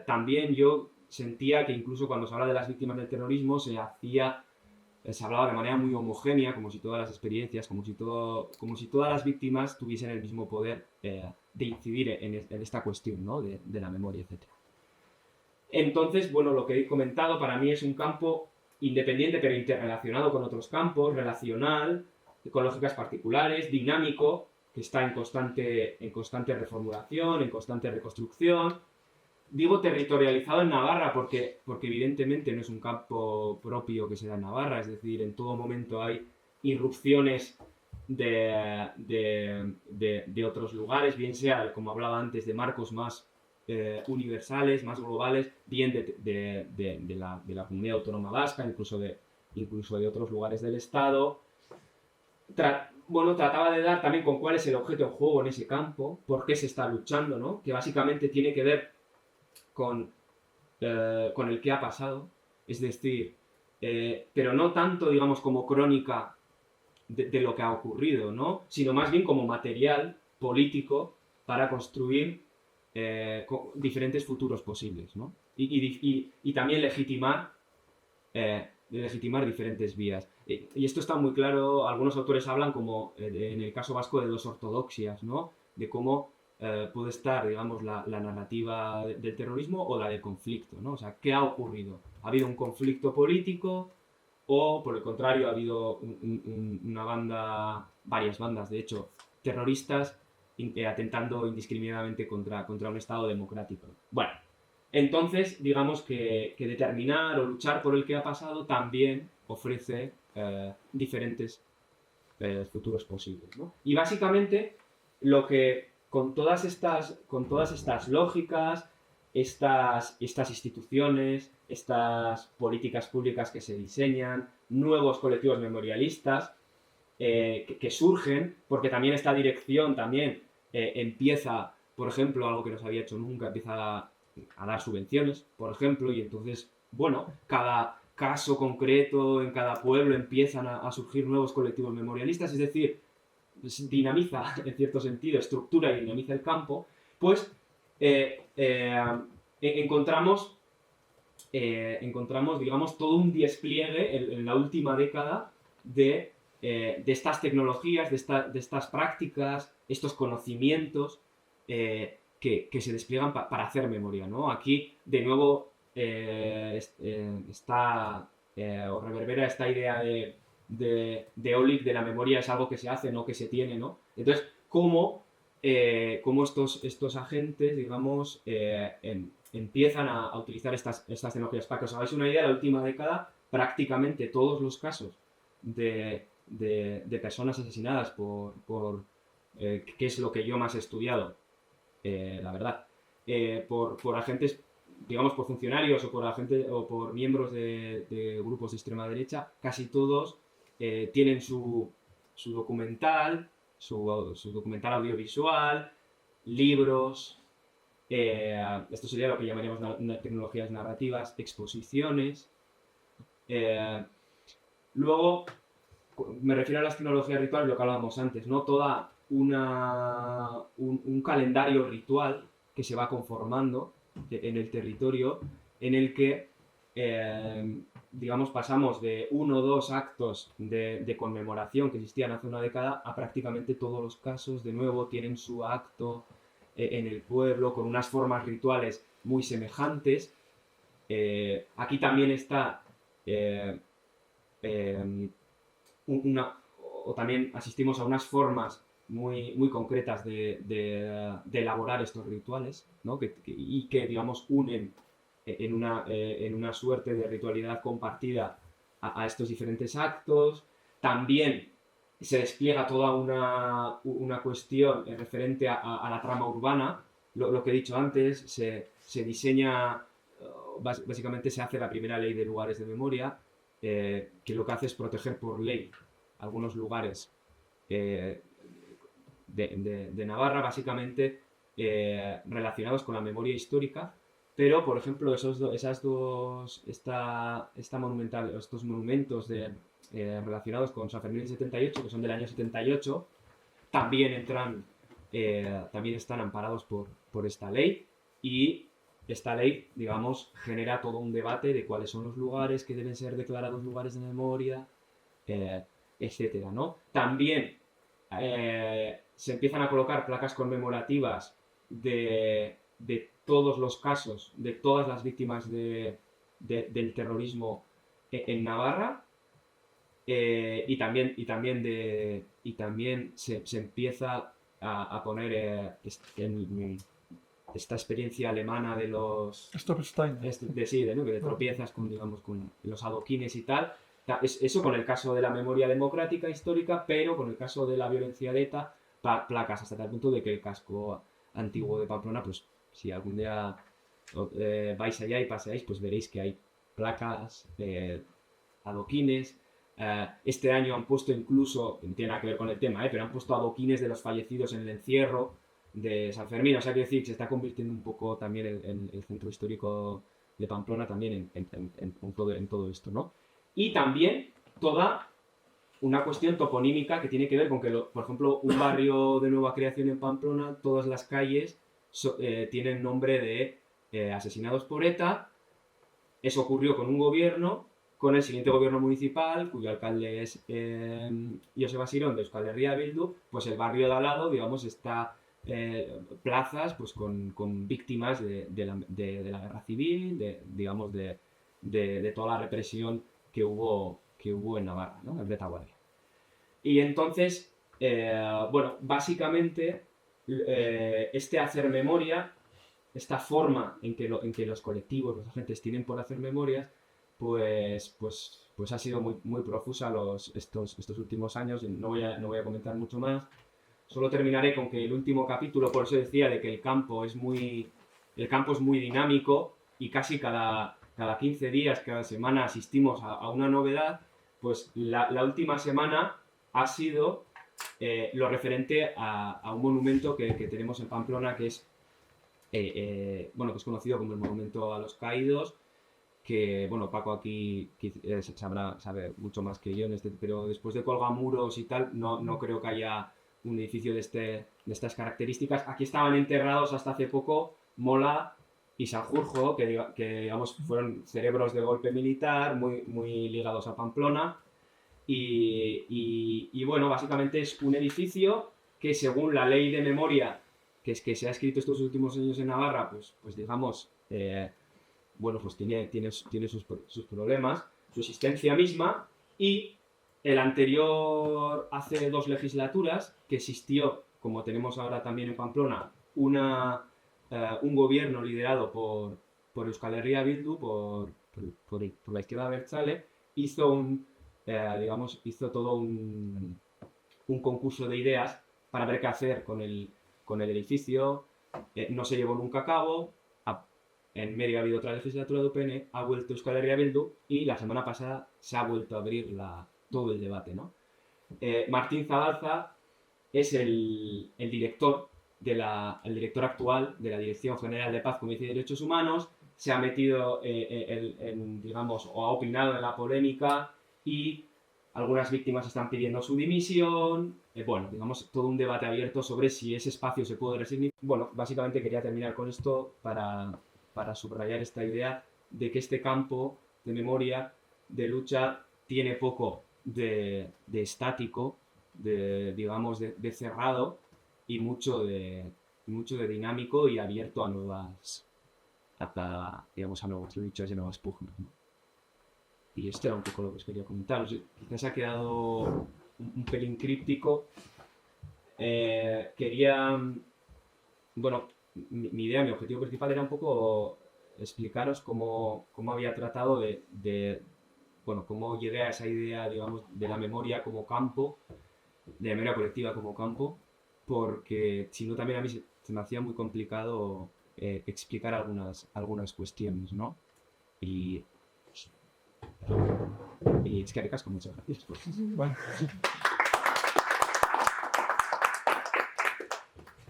también yo sentía que incluso cuando se habla de las víctimas del terrorismo se hablaba de manera muy homogénea, como si todas las experiencias, como si todas las víctimas tuviesen el mismo poder de incidir en esta cuestión, ¿no? de la memoria, etc. Entonces, bueno, lo que he comentado para mí es un campo independiente pero interrelacionado con otros campos, relacional, con lógicas particulares, dinámico, que está en constante reformulación, en constante reconstrucción. Digo territorializado en Navarra porque evidentemente no es un campo propio que se da en Navarra, es decir, en todo momento hay irrupciones de otros lugares, bien sea, como hablaba antes, de marcos más universales, más globales, bien de la comunidad autónoma vasca, incluso de otros lugares del Estado. Trataba de dar también con cuál es el objeto en juego en ese campo, por qué se está luchando, ¿no? Que básicamente tiene que ver con el que ha pasado, es decir, pero no tanto, digamos, como crónica de lo que ha ocurrido, ¿no? Sino más bien como material político para construir diferentes futuros posibles, ¿no? Y también legitimar diferentes vías. Y esto está muy claro, algunos autores hablan como, en el caso vasco, de dos ortodoxias, ¿no? De cómo puede estar, digamos, la narrativa del terrorismo o la del conflicto, ¿no? O sea, ¿qué ha ocurrido? ¿Ha habido un conflicto político o, por el contrario, ha habido varias bandas, de hecho, terroristas atentando indiscriminadamente contra un Estado democrático? Bueno, entonces, digamos que determinar o luchar por el que ha pasado también ofrece diferentes futuros posibles, ¿no? Y básicamente, lo que con todas estas lógicas, estas instituciones, estas políticas públicas que se diseñan, nuevos colectivos memorialistas que surgen, porque también esta dirección también empieza, por ejemplo, algo que no se había hecho nunca, empieza a dar subvenciones, por ejemplo, y entonces, bueno, cada caso concreto en cada pueblo empiezan a surgir nuevos colectivos memorialistas, es decir, dinamiza, en cierto sentido, estructura y dinamiza el campo, pues encontramos, digamos, todo un despliegue en la última década de estas tecnologías, de estas prácticas, estos conocimientos que se despliegan para hacer memoria, ¿no? Aquí, de nuevo, está o reverbera esta idea de Olich, de la memoria es algo que se hace, no que se tiene, ¿no? Entonces, ¿cómo estos agentes, digamos, empiezan a utilizar estas tecnologías? Para que os hagáis una idea, la última década, prácticamente todos los casos de personas asesinadas que es lo que yo más he estudiado, la verdad, por agentes, digamos, por funcionarios o por agentes o por miembros de grupos de extrema derecha, casi todos tienen su documental, su documental audiovisual, libros, esto sería lo que llamaríamos tecnologías narrativas, exposiciones. Luego, me refiero a las tecnologías rituales, lo que hablábamos antes, ¿no? Toda un calendario ritual que se va conformando en el territorio, en el que, digamos, pasamos de uno o dos actos de conmemoración que existían hace una década a prácticamente todos los casos, de nuevo, tienen su acto en el pueblo, con unas formas rituales muy semejantes. Aquí también está o también asistimos a unas formas muy concretas de elaborar estos rituales, ¿no? Y que, digamos, unen en una suerte de ritualidad compartida a estos diferentes actos. También se despliega toda una cuestión referente a la trama urbana. Lo que he dicho antes, se diseña, básicamente se hace la primera ley de lugares de memoria, que lo que hace es proteger por ley algunos lugares de Navarra, básicamente relacionados con la memoria histórica, pero, por ejemplo, estos monumentos relacionados con San Fermín del 78, que son del año 78, también están amparados por esta ley, y esta ley, digamos, genera todo un debate de cuáles son los lugares que deben ser declarados lugares de memoria, etcétera, ¿no? También se empiezan a colocar placas conmemorativas de todos los casos, de todas las víctimas del terrorismo en Navarra. y también se empieza a poner esta experiencia alemana de los Stolperstein. sí, ¿no? Que te tropiezas con, digamos, con los adoquines y tal. Eso con el caso de la memoria democrática histórica, pero con el caso de la violencia de ETA, placas hasta tal punto de que el casco antiguo de Pamplona, pues si algún día vais allá y paseáis, pues veréis que hay placas, adoquines. Este año han puesto incluso, no tiene nada que ver con el tema, pero han puesto adoquines de los fallecidos en el encierro de San Fermín. O sea, quiero decir que se está convirtiendo un poco también el centro histórico de Pamplona también en todo esto, ¿no? Y también toda una cuestión toponímica que tiene que ver con que, por ejemplo, un barrio de nueva creación en Pamplona, todas las calles tienen nombre de asesinados por ETA. Eso ocurrió con un gobierno, con el siguiente gobierno municipal, cuyo alcalde es Joseba Sirón de Euskal Herria Bildu, pues el barrio de al lado, digamos, está plazas pues con víctimas de la guerra civil, digamos, de toda la represión que hubo en Navarra, ¿no? En retaguardia. Y entonces, bueno, básicamente, este hacer memoria, esta forma en que los colectivos, los agentes tienen por hacer memorias, pues ha sido muy profusa estos últimos años. No voy a comentar mucho más. Solo terminaré con que el último capítulo, por eso decía de que el campo es muy dinámico y casi cada 15 días, cada semana asistimos a una novedad. Pues la última semana ha sido lo referente a un monumento que tenemos en Pamplona, que es bueno, que es conocido como el Monumento a los Caídos, que, bueno, Paco aquí sabe mucho más que yo, pero después de colgamuros y tal, no creo que haya un edificio de estas características. Aquí estaban enterrados hasta hace poco Mola y Sanjurjo, que digamos fueron cerebros de golpe militar, muy ligados a Pamplona. Y bueno, básicamente es un edificio que, según la ley de memoria que se ha escrito estos últimos años en Navarra, pues digamos, bueno, pues tiene sus problemas, su existencia misma. Y el anterior, hace 2 legislaturas, que existió, como tenemos ahora también en Pamplona, un gobierno liderado por Euskal Herria Bildu, por la izquierda abertzale, hizo todo un concurso de ideas para ver qué hacer con el edificio. No se llevó nunca a cabo. En medio ha habido otra legislatura de UPN, ha vuelto Euskal Herria Bildu y la semana pasada se ha vuelto a abrir todo el debate, ¿no? Martín Zabalza es el director el director actual de la Dirección General de Paz, Convivencia y Derechos Humanos. Se ha metido digamos, o ha opinado en la polémica, y algunas víctimas están pidiendo su dimisión. Bueno, digamos, todo un debate abierto sobre si ese espacio se puede resignificar. Bueno, básicamente quería terminar con esto para subrayar esta idea de que este campo de memoria, de lucha, tiene poco de estático, digamos, de cerrado, y mucho de dinámico y abierto a nuevas, digamos, a nuevos luchas y a nuevas pugnas, ¿no? Y esto era un poco lo que os quería comentar. O sea, quizás ha quedado un pelín críptico. Bueno, mi idea, mi objetivo principal era un poco explicaros cómo había tratado bueno, cómo llegué a esa idea, digamos, de la memoria como campo, de la memoria colectiva como campo, porque si no, también a mí se me hacía muy complicado explicar algunas cuestiones, ¿no? Y es que recasco, muchas gracias. Bueno.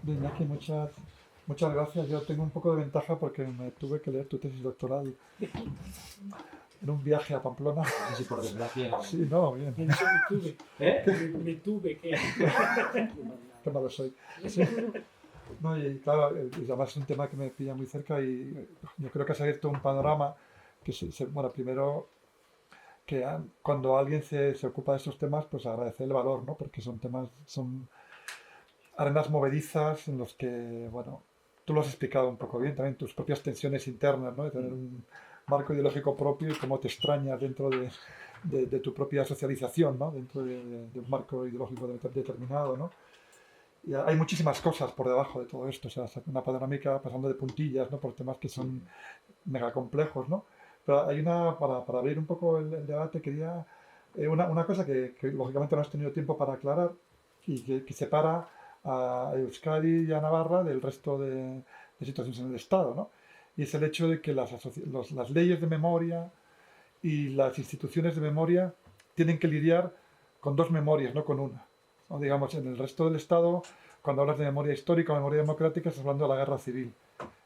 Bien, Iñaki, muchas gracias. Yo tengo un poco de ventaja porque me tuve que leer tu tesis doctoral en un viaje a Pamplona. No sé si por desgracia. Sí, no, bien. Me tuve que. Qué malo soy. Sí. No, y claro, y además es un tema que me pilla muy cerca, y yo creo que has abierto un panorama que, bueno, primero, que cuando alguien se ocupa de estos temas, pues agradecer el valor, ¿no? Porque son arenas movedizas en los que, bueno, tú lo has explicado un poco bien, también tus propias tensiones internas, ¿no? De tener marco ideológico propio y cómo te extrañas dentro de tu propia socialización, ¿no? Dentro de un marco ideológico determinado, ¿no? Y hay muchísimas cosas por debajo de todo esto, o sea, una panorámica pasando de puntillas, ¿no? Por temas que son mega complejos, ¿no? Pero hay para abrir un poco el debate, quería, una cosa que lógicamente no has tenido tiempo para aclarar y que separa a Euskadi y a Navarra del resto de situaciones en el Estado, ¿no? Y es el hecho de que las leyes de memoria y las instituciones de memoria tienen que lidiar con dos memorias, no con una, ¿no? Digamos, en el resto del Estado, cuando hablas de memoria histórica o memoria democrática, estás hablando de la guerra civil.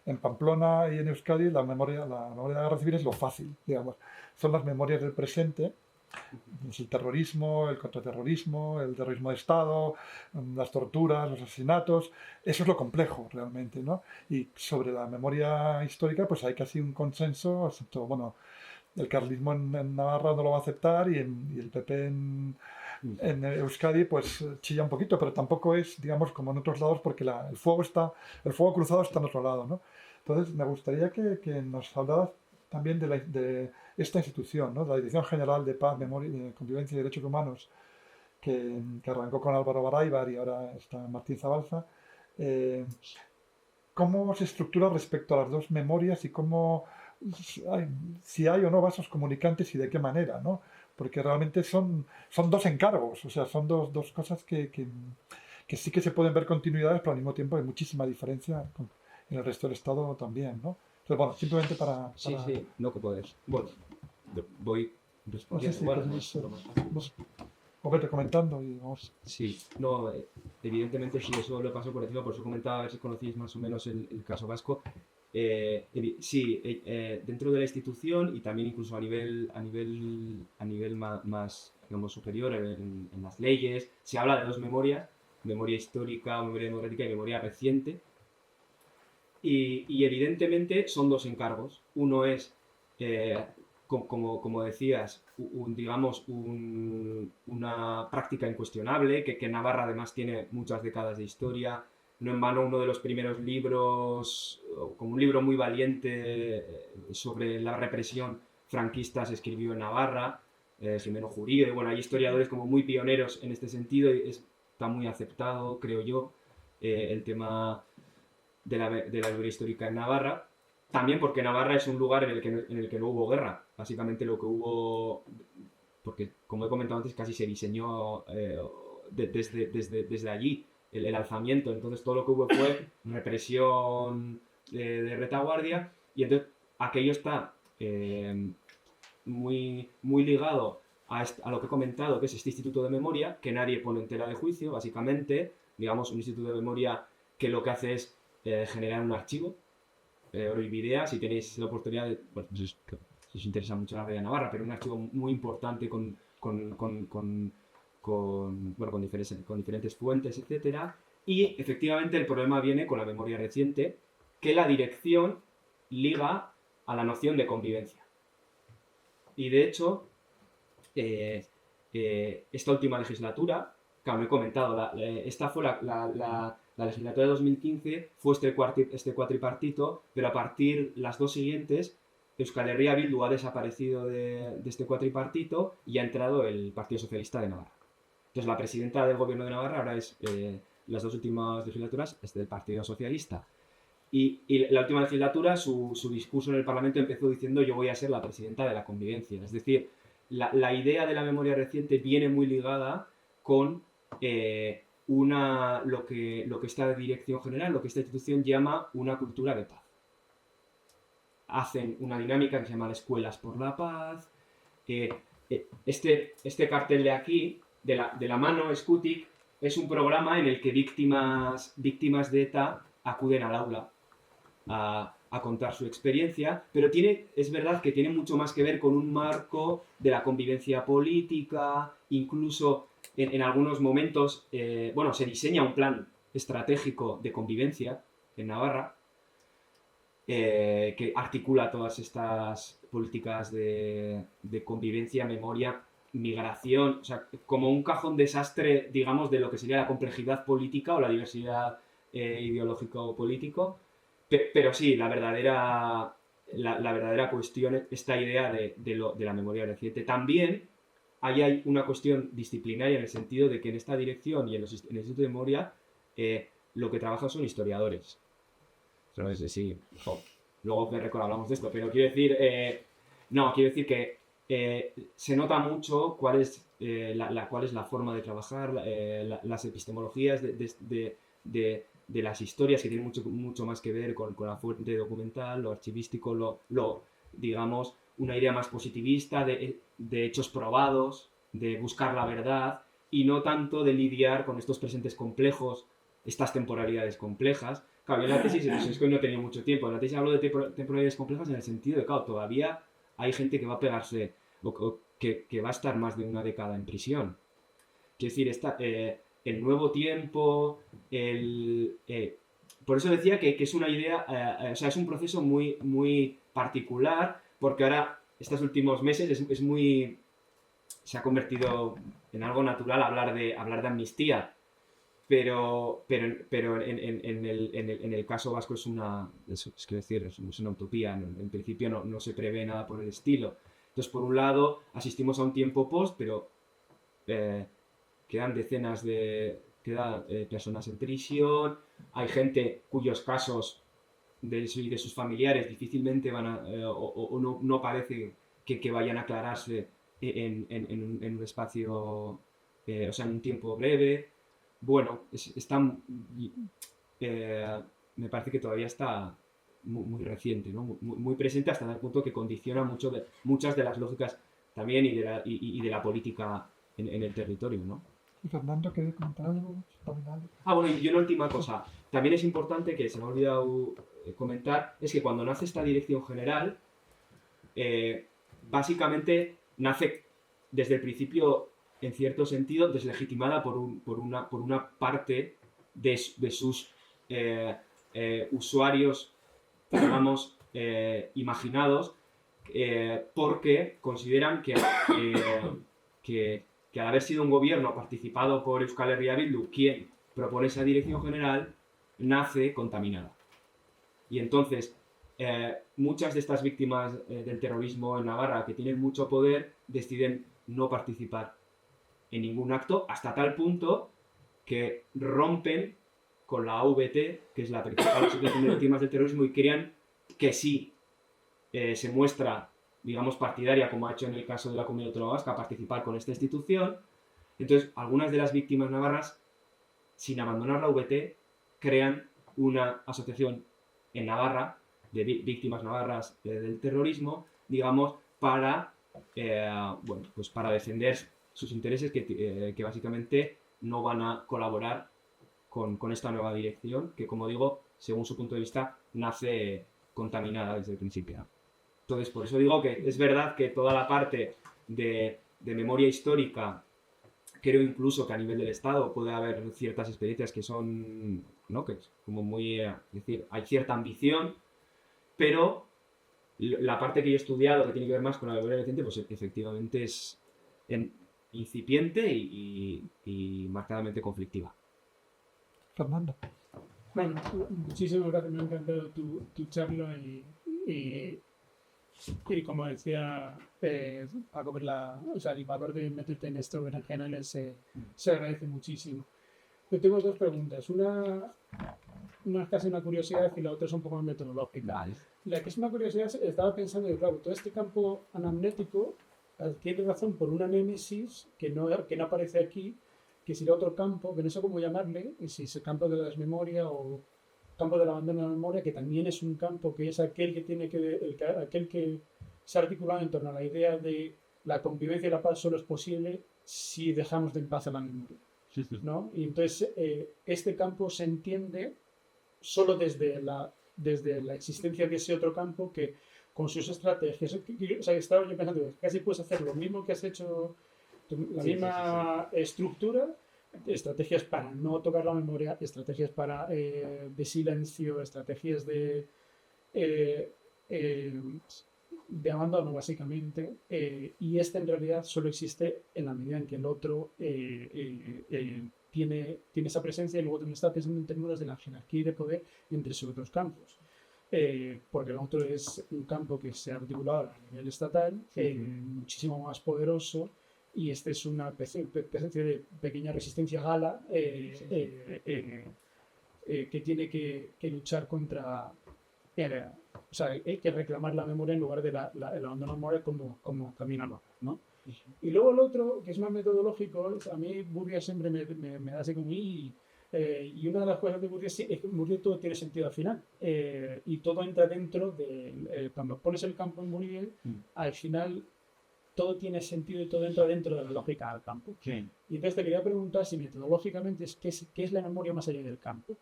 En Pamplona y en Euskadi la memoria de la guerra civil es lo fácil, digamos. Son las memorias del presente, es el terrorismo, el contraterrorismo, el terrorismo de Estado, las torturas, los asesinatos. Eso es lo complejo realmente, ¿no? Y sobre la memoria histórica, pues hay casi un consenso, excepto, bueno, el carlismo en Navarra no lo va a aceptar y el PP en Euskadi pues chilla un poquito, pero tampoco es, digamos, como en otros lados, porque el fuego cruzado está en otro lado, ¿no? Entonces me gustaría que nos hablaras también de esta institución, ¿no? De la Dirección General de Paz, Memoria, Convivencia y Derechos Humanos, que arrancó con Álvaro Baráibar y ahora está Martín Zabalza. Eh, ¿Cómo se estructura respecto a las dos memorias y cómo, hay- si hay o no vasos comunicantes y de qué manera, ¿no? Porque realmente son dos encargos, o sea, son dos cosas que sí que se pueden ver continuidades, pero al mismo tiempo hay muchísima diferencia en el resto del Estado también, ¿no? Entonces, bueno, simplemente Sí, sí, no que puedes. Bueno, voy no sé respondiendo. si Bueno, queréis lo más fácil. vete comentando y vamos. Sí, no, evidentemente sí, eso lo paso por encima, por eso comentaba a ver si conocéis más o menos el caso vasco. Sí, dentro de la institución y también incluso a nivel más, digamos, superior en las leyes, se habla de dos memorias, memoria histórica, memoria democrática y memoria reciente. Y evidentemente son dos encargos. Uno es, eh, como decías, digamos, una práctica incuestionable, que Navarra además tiene muchas décadas de historia. No en vano uno de los primeros libros, como un libro muy valiente sobre la represión franquista, se escribió en Navarra, Jimeno Jurío, y bueno, hay historiadores como muy pioneros en este sentido, y está muy aceptado, creo yo, el tema de la memoria histórica en Navarra. También porque Navarra es un lugar en el que no hubo guerra. Básicamente lo que hubo, porque como he comentado antes, casi se diseñó desde allí el alzamiento. Entonces todo lo que hubo fue represión de retaguardia y entonces aquello está muy ligado a lo que he comentado, que es este instituto de memoria, que nadie pone en tela de juicio, básicamente, digamos, un instituto de memoria que lo que hace es generar un archivo, Oroibidea, si tenéis la oportunidad de, bueno, si os interesa mucho la red de Navarra, pero un archivo muy importante bueno, con diferentes fuentes, etcétera. Y efectivamente el problema viene con la memoria reciente, que la dirección liga a la noción de convivencia. Y de hecho, esta última legislatura, claro, me he comentado, esta fue la legislatura de 2015, fue este cuatripartito, pero a partir las dos siguientes, Euskal Herria Bildu ha desaparecido de este cuatripartito y ha entrado el Partido Socialista de Navarra. Entonces la presidenta del gobierno de Navarra ahora es, las dos últimas legislaturas, es del Partido Socialista. Y la última legislatura, su discurso en el Parlamento empezó diciendo: yo voy a ser la presidenta de la convivencia. Es decir, la idea de la memoria reciente viene muy ligada con lo que esta dirección general, lo que esta institución llama una cultura de paz. Hacen una dinámica que se llama Escuelas por la Paz. Este cartel de aquí, de la mano Scutic, es un programa en el que víctimas de ETA acuden al aula a contar su experiencia, pero es verdad que tiene mucho más que ver con un marco de la convivencia política, incluso en algunos momentos, se diseña un plan estratégico de convivencia en Navarra, que articula todas estas políticas de convivencia, memoria, migración, o sea, como un cajón desastre, digamos, de lo que sería la complejidad política o la diversidad ideológico-político. Pero sí, la verdadera cuestión es esta idea de la memoria reciente. También ahí hay una cuestión disciplinaria en el sentido de que en esta dirección y en el Instituto de Memoria lo que trabajan son historiadores. ¿Sabes? Sí, luego hablamos de esto, pero quiero decir, quiero decir que se nota mucho cuál es la forma de trabajar, las epistemologías de las historias que tienen mucho más que ver con la fuente documental, lo archivístico, digamos, una idea más positivista de hechos probados, de buscar la verdad y no tanto de lidiar con estos presentes complejos, estas temporalidades complejas. Claro, yo en la tesis, es que hoy no he tenido mucho tiempo, en la tesis hablo de temporalidades complejas en el sentido de, claro, todavía hay gente que va a pegarse, o que va a estar más de una década en prisión. Quiero decir, el nuevo tiempo, por eso decía que es una idea, o sea, es un proceso muy, muy particular, porque ahora, estos últimos meses, se ha convertido en algo natural hablar de amnistía, pero en el caso vasco es una utopía, en principio no se prevé nada por el estilo. Entonces, por un lado, asistimos a un tiempo post, pero quedan personas en prisión, hay gente cuyos casos de sus familiares difícilmente van o no parece que vayan a aclararse en un espacio, o sea, en un tiempo breve. Bueno, me parece que todavía está muy reciente, ¿no? Muy presente hasta el punto que condiciona muchas de las lógicas también y de la política en el territorio, ¿no? Y Fernando, ¿quieres comentar algo? Bueno, y una última cosa. También es importante, que se me ha olvidado comentar, es que cuando nace esta dirección general, básicamente nace desde el principio, en cierto sentido, deslegitimada por una parte de sus usuarios, digamos, imaginados, porque consideran que al haber sido un gobierno participado por Euskal Herria Bildu quien propone esa dirección general, nace contaminada. Y entonces, muchas de estas víctimas del terrorismo en Navarra, que tienen mucho poder, deciden no participar en ningún acto, hasta tal punto que rompen con la AVT, que es la principal asociación de víctimas del terrorismo, y crean que sí se muestra, digamos, partidaria, como ha hecho en el caso de la Comunidad Autónoma Vasca, participar con esta institución. Entonces, algunas de las víctimas navarras, sin abandonar la AVT, crean una asociación en Navarra de víctimas navarras del terrorismo, digamos, para defender sus intereses, que básicamente no van a colaborar con esta nueva dirección, que, como digo, según su punto de vista, nace contaminada desde el principio. Entonces, por eso digo que es verdad que toda la parte de memoria histórica, creo incluso que a nivel del Estado puede haber ciertas experiencias que son, ¿no?, que es como muy, es decir, hay cierta ambición, pero la parte que yo he estudiado, que tiene que ver más con la memoria reciente, pues efectivamente es incipiente y marcadamente conflictiva. Fernando. Bueno, muchísimas gracias, me ha encantado tu charla y como decía Paco, el valor de meterte en esto en general se agradece muchísimo. Yo tengo dos preguntas. Una es casi una curiosidad y la otra es un poco más metodológica. Vale. La que es una curiosidad, estaba pensando que, claro, todo este campo anamnético tiene razón por una némesis que no aparece aquí, que sería otro campo, que no sé cómo llamarle, si es el campo de la desmemoria o campo del abandono de la memoria, que también es un campo que es aquel que se articula en torno a la idea de la convivencia y la paz solo es posible si dejamos de en paz a la memoria, ¿no? Y entonces este campo se entiende solo desde la existencia de ese otro campo que con sus estrategias, o sea, estaba yo pensando que casi puedes hacer lo mismo que has hecho, la misma estructura, estrategias para no tocar la memoria, estrategias de silencio, estrategias de abandono, básicamente, y en realidad solo existe en la medida en que el otro tiene esa presencia, y luego también está pensando en términos de la jerarquía y de poder entre esos otros campos. porque el otro es un campo que se ha articulado a nivel estatal, muchísimo más poderoso, y este es una especie de pequeña resistencia gala que tiene que luchar contra, o sea, hay que reclamar la memoria en lugar de el abandono de la memoria como camino al honor, ¿no? Y luego el otro, que es más metodológico, a mí Bourdieu siempre me da así como... y una de las cosas de Bourdieu es que Bourdieu todo tiene sentido al final. Y todo entra dentro de... cuando pones el campo en Bourdieu, al final todo tiene sentido y todo entra dentro de la lógica del campo. Sí. Y entonces te quería preguntar si metodológicamente qué es la memoria más allá del campo.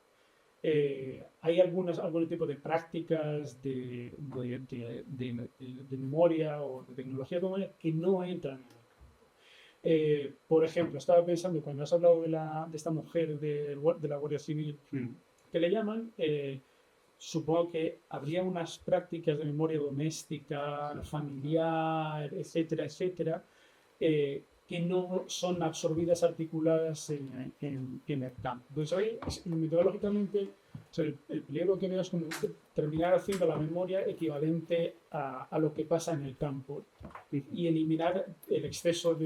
Hay algún tipo de prácticas de memoria o de tecnología de memoria que no entran en el campo. Por ejemplo, estaba pensando cuando has hablado de esta mujer de la Guardia Civil que le llaman, supongo que habría unas prácticas de memoria doméstica, familiar, etcétera, etcétera, que no son absorbidas, articuladas en el campo. Entonces, hoy, metodológicamente, o sea, el peligro que veo es como terminar haciendo la memoria equivalente a lo que pasa en el campo y eliminar el exceso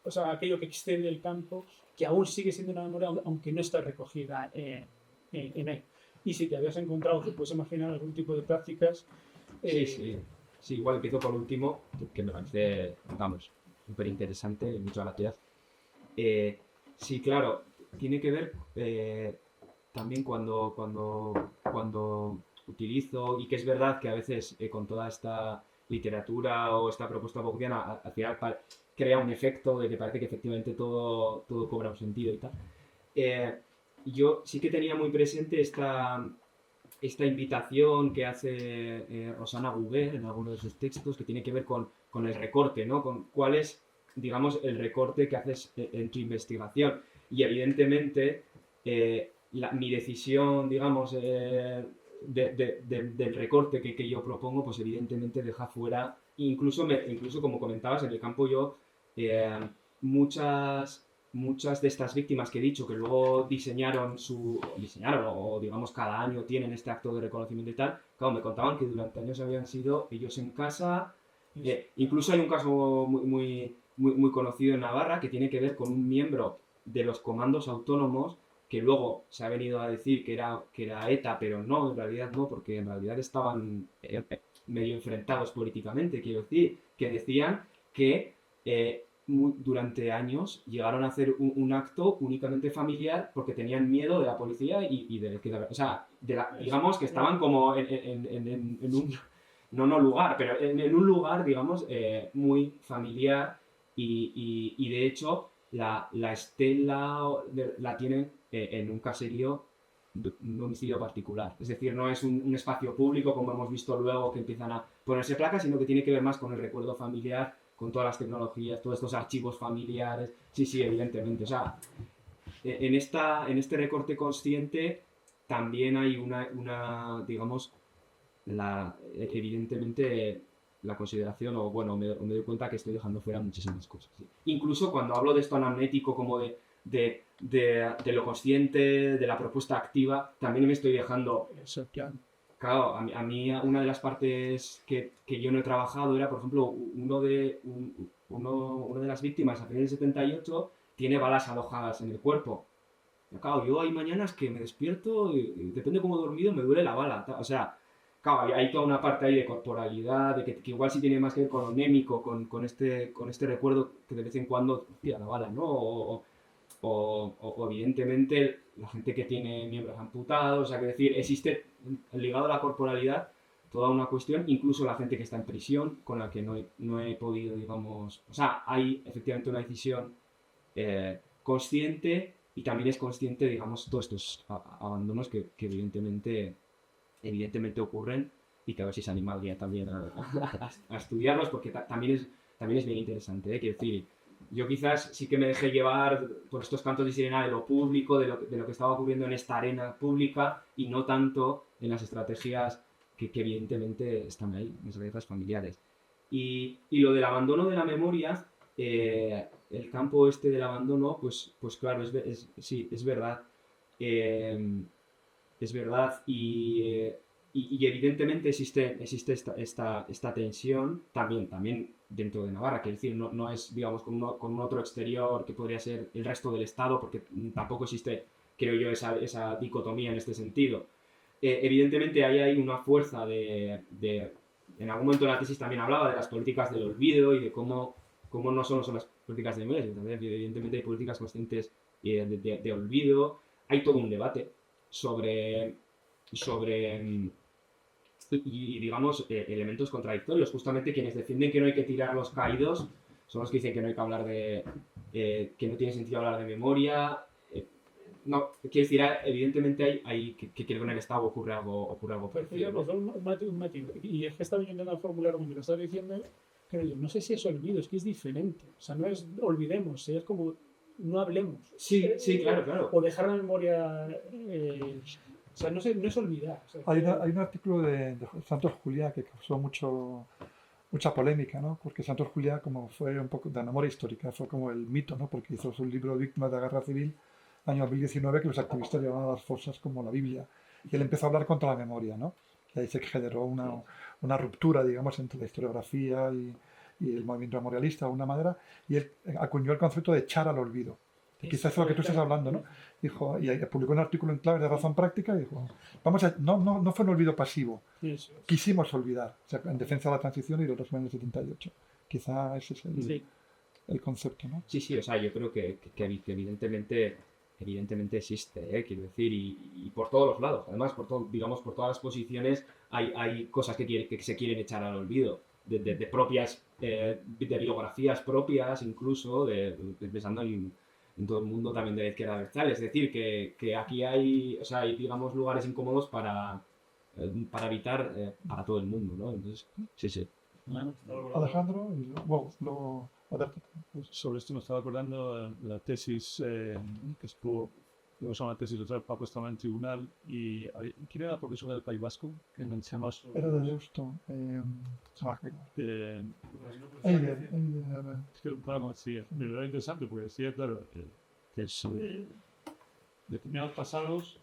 o sea, aquello que excede el campo, que aún sigue siendo una memoria, aunque no está recogida en él. Y si te habías encontrado, te puedes imaginar algún tipo de prácticas. Sí, igual empiezo por último, que me parece, vamos, súper interesante, muchas gracias. Sí, claro, tiene que ver también cuando utilizo, y que es verdad que a veces con toda esta literatura o esta propuesta bourdiana, al final crea un efecto de que parece que efectivamente todo cobra un sentido y tal. Yo sí que tenía muy presente esta invitación que hace Rosana Gubert en algunos de sus textos, que tiene que ver con el recorte, ¿no? Con cuál es, digamos, el recorte que haces en tu investigación. Y evidentemente, mi decisión, digamos, del recorte que yo propongo, pues evidentemente deja fuera, incluso como comentabas, en el campo yo, muchas de estas víctimas que he dicho que luego diseñaron o digamos cada año tienen este acto de reconocimiento y tal, claro, me contaban que durante años habían sido ellos en casa. Incluso hay un caso muy conocido en Navarra que tiene que ver con un miembro de los comandos autónomos que luego se ha venido a decir que era ETA, pero no, en realidad no, porque en realidad estaban medio enfrentados políticamente, quiero decir, que decían que durante años llegaron a hacer un acto únicamente familiar porque tenían miedo de la policía y o sea, digamos que estaban como en un no lugar, pero en un lugar, digamos, muy familiar y de hecho la estela la tienen en un caserío, un domicilio particular. Es decir, no es un espacio público como hemos visto luego que empiezan a ponerse placas, sino que tiene que ver más con el recuerdo familiar, con todas las tecnologías, todos estos archivos familiares. Sí, evidentemente. O sea, en este recorte consciente también hay digamos, evidentemente la consideración, o bueno, me doy cuenta que estoy dejando fuera muchísimas cosas. ¿Sí? Incluso cuando hablo de esto anamnético como de lo consciente, de la propuesta activa, también me estoy dejando... Claro, a mí una de las partes que yo no he trabajado era, por ejemplo, una de las víctimas a finales del 78 tiene balas alojadas en el cuerpo. Y, claro, yo hay mañanas que me despierto y depende cómo he dormido, me duele la bala. O sea, claro, hay toda una parte ahí de corporalidad, de que igual sí tiene más que ver con lo anémico, con este recuerdo que de vez en cuando tira la bala, ¿no? O evidentemente la gente que tiene miembros amputados, o sea, que decir, existe ligado a la corporalidad toda una cuestión, incluso la gente que está en prisión, con la que no he podido, digamos, o sea, hay efectivamente una decisión consciente y también es consciente, digamos, todos estos abandonos que evidentemente ocurren y que a ver si se anima alguien también a estudiarlos porque también es bien interesante, quiero decir, yo quizás sí que me dejé llevar por estos cantos de sirena de lo público, de lo que estaba ocurriendo en esta arena pública y no tanto en las estrategias que evidentemente están ahí, en las estrategias familiares. Y lo del abandono de la memoria, el campo este del abandono, pues claro, sí, es verdad. Es verdad y y evidentemente existe esta tensión también dentro de Navarra, que es decir, no es, digamos, con un otro exterior que podría ser el resto del Estado, porque tampoco existe, creo yo, esa dicotomía en este sentido. Evidentemente ahí hay una fuerza en algún momento en la tesis también hablaba de las políticas del olvido y de cómo no solo son las políticas de memoria, sino también evidentemente hay políticas conscientes de olvido. Hay todo un debate sobre digamos, elementos contradictorios. Justamente quienes defienden que no hay que tirar los caídos son los que dicen que no hay que hablar que no tiene sentido hablar de memoria. No, quiero decir, evidentemente hay que creo que en el Estado ocurre algo parecido. Pues un matiz. Y es que estaba intentando formular como me lo estaba diciendo, pero yo no sé si es olvido, es que es diferente. O sea, no es olvidemos, es como no hablemos. Sí, claro. O dejar la memoria. O sea, no es olvidar. O sea, Hay un artículo de Santos Juliá que causó mucha polémica, ¿no? Porque Santos Juliá, como fue un poco de memoria histórica, fue como el mito, ¿no? Porque hizo su libro Víctimas de la Guerra Civil, año 2019, que los activistas llamaban a las fuerzas como la Biblia. Y él empezó a hablar contra la memoria, ¿no? Y ahí se generó una ruptura, digamos, entre la historiografía y el movimiento memorialista, de alguna manera, y él acuñó el concepto de echar al olvido. Quizás es lo que tú estás hablando, ¿no? Dijo, y publicó un artículo en Claves de Razón Práctica y dijo, no fue un olvido pasivo, quisimos olvidar, o sea, en defensa de la transición y del régimen del 78. Quizá ese es el concepto, ¿no? Sí, o sea, yo creo que evidentemente existe, quiero decir, y por todos los lados, además, digamos, por todas las posiciones hay cosas que se quieren echar al olvido, de propias, de biografías propias, incluso, pensando en todo el mundo también de la izquierda versal. Es decir, que aquí hay digamos, lugares incómodos para evitar para todo el mundo, ¿no? Entonces, sí. Alejandro, y luego Alberto. Sobre esto me estaba acordando la tesis que estuvo, luego una tesis de Paco estaba en tribunal y ¿quién era la profesora del País Vasco? Que mencionaba Era de Deusto. Es que me era interesante porque decía, claro, que determinados pasados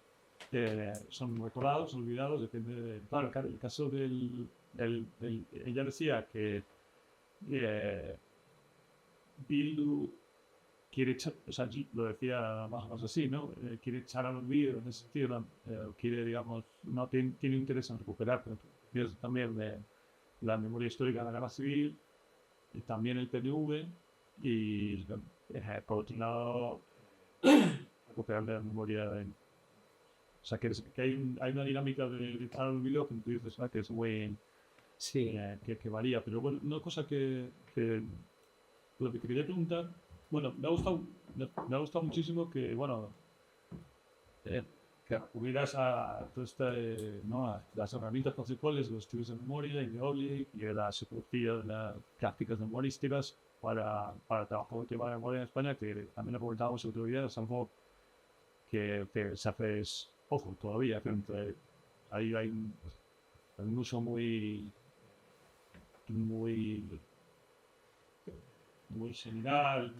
son recordados, olvidados, depende de... Claro, el caso ella decía que Bildu quiere echar, o sea, lo decía más o menos así, ¿no? Quiere echar al olvido, en ese sentido, quiere, digamos, no tiene interés en recuperar, pero también de la memoria histórica de la guerra civil, y también el PNV, y por otro lado, recuperar la memoria de... O sea, que hay una dinámica de echar al olvido que tú dices, que es muy... Sí. Que varía, pero bueno, una cosa que lo que te quería preguntar, bueno, me ha gustado muchísimo que, bueno, que recurrieras a todo ¿no? A las herramientas conceptuales de los estudios de memoria y de OLI y de la psicología de las prácticas memorísticas para trabajar el tema de memoria en España, que también lo comentábamos el otro día, es algo que se hace poco todavía, que ahí hay un uso muy general,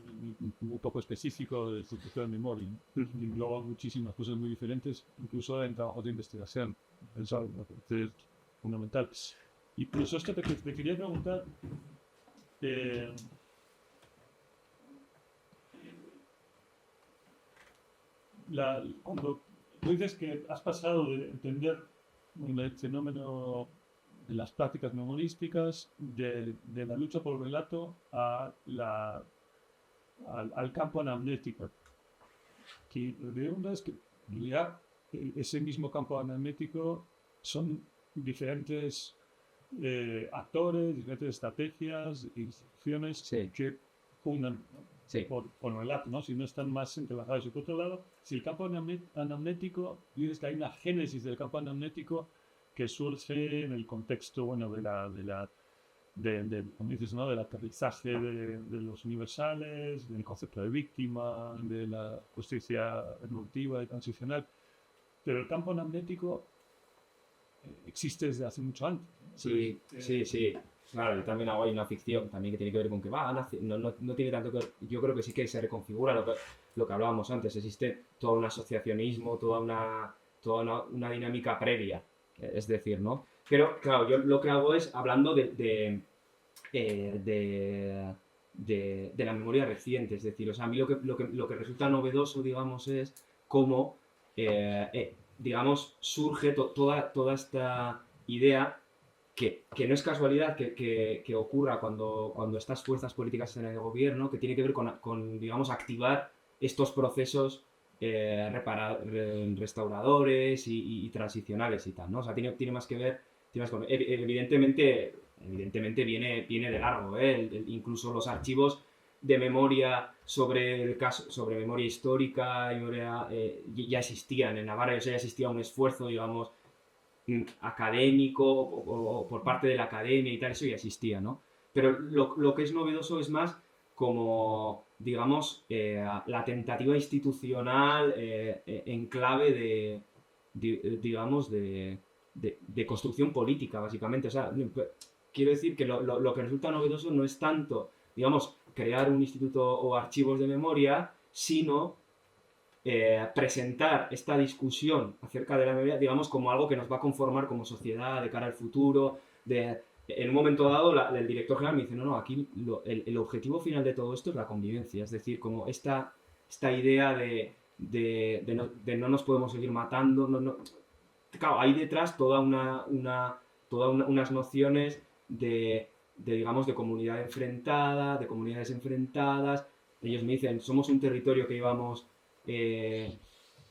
muy poco específico del concepto de memoria. Y luego muchísimas cosas muy diferentes, incluso en trabajos de investigación. Eso es fundamental. Y por eso te quería preguntar, cuando tú dices que has pasado de entender el fenómeno de las prácticas memorísticas, de la lucha por el relato al campo anamnético. Que la pregunta es que ya ese mismo campo anamnético son diferentes actores, diferentes estrategias, instituciones que fundan por relato, ¿no? Si no están más entrelazados. Y por otro lado, si el campo anamnético, dices que hay una génesis del campo anamnético que surge en el contexto, bueno, como dices, ¿no? Del aterrizaje de los universales, del concepto de víctima, de la justicia evolutiva y transicional. Pero el campo anamnético existe desde hace mucho antes. Sí. Claro, yo también hago ahí una ficción también que tiene que ver con que no tiene tanto que ver. Yo creo que sí que se reconfigura lo que hablábamos antes. Existe todo un asociacionismo, toda una dinámica previa es decir, ¿no? Pero, claro, yo lo que hago es hablando de la memoria reciente, es decir, o sea, a mí lo que resulta novedoso, digamos, es cómo, digamos, surge toda esta idea que no es casualidad que ocurra cuando estas fuerzas políticas en el gobierno, que tiene que ver con digamos, activar estos procesos restauradores y transicionales y tal, ¿no? O sea, tiene más que ver, evidentemente viene de largo, ¿eh? Incluso los archivos de memoria sobre el caso, sobre memoria histórica y memoria, ya existían en Navarra, o sea, ya existía un esfuerzo, digamos, académico o por parte de la academia y tal, eso ya existía, ¿no? Pero lo que es novedoso es más como, digamos, la tentativa institucional en clave digamos, de construcción política, básicamente. O sea, quiero decir que lo que resulta novedoso no es tanto, digamos, crear un instituto o archivos de memoria, sino presentar esta discusión acerca de la memoria, digamos, como algo que nos va a conformar como sociedad de cara al futuro. En un momento dado, el director general me dice, no, aquí el objetivo final de todo esto es la convivencia, es decir, como esta idea de no nos podemos seguir matando, Claro, hay detrás unas nociones digamos, de comunidad enfrentada, de comunidades enfrentadas. Ellos me dicen, somos un territorio que llevamos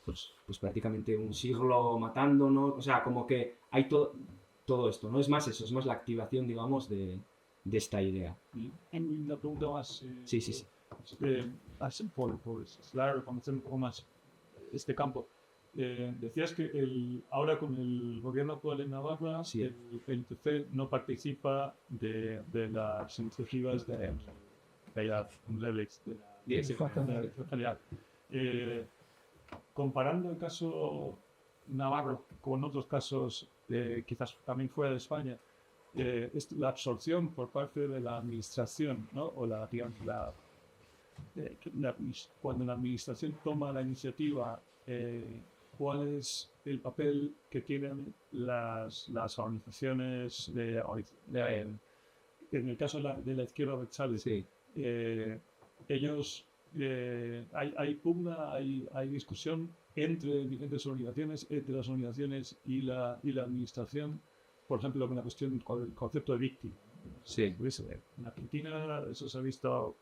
pues prácticamente un siglo matándonos, o sea, como que hay todo esto, ¿no? Es más eso, es más la activación, digamos, de esta idea. Y una pregunta más. Sí, sí, sí. Así por conocer un poco más este campo. Decías que ahora con el gobierno actual en Navarra, Sí. el PNTC no participa de las iniciativas de la RELEX, de la Dirección General. Comparando el caso Navarro con otros casos, quizás también fuera de España, es la absorción por parte de la administración, ¿no? O digamos, cuando la administración toma la iniciativa, ¿cuál es el papel que tienen las organizaciones en el caso de la izquierda abertzale? Sí. Ellos, hay pugna, hay discusión entre diferentes organizaciones, entre las organizaciones y la administración, por ejemplo, con la cuestión, con el concepto de víctima. Sí. En Argentina eso se ha visto,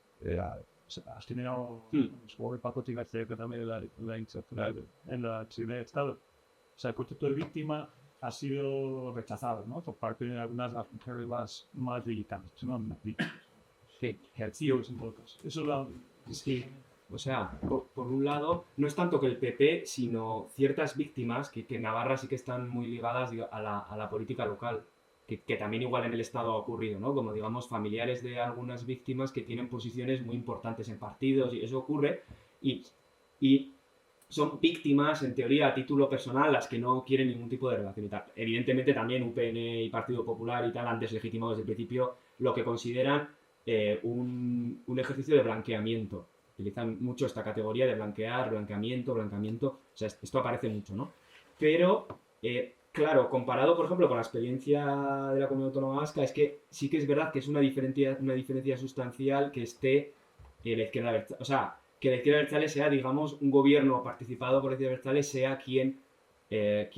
ha generado un pacote que también en la Secretaría de Estado. O sea, el concepto de víctima ha sido rechazado, ¿no? Por parte de algunas de las mujeres más delicadas, ¿no? Sí. Ejercicios en todo caso. Eso lo Sí, o sea, por un lado, no es tanto que el PP, sino ciertas víctimas que en Navarra sí que están muy ligadas a la política local, que también igual en el Estado ha ocurrido, ¿no? Como digamos familiares de algunas víctimas que tienen posiciones muy importantes en partidos y eso ocurre y son víctimas, en teoría, a título personal, las que no quieren ningún tipo de relación y tal. Evidentemente también UPN y Partido Popular y tal han deslegitimado desde el principio lo que consideran un ejercicio de blanqueamiento. Utilizan mucho esta categoría de blanqueamiento. O sea, esto aparece mucho, ¿no? Pero, claro, comparado, por ejemplo, con la experiencia de la Comunidad Autónoma Vasca, es que sí que es verdad que es una diferencia sustancial que esté la izquierda abertzale. O sea, que la izquierda abertzale sea, digamos, un gobierno participado por la izquierda abertzale sea quien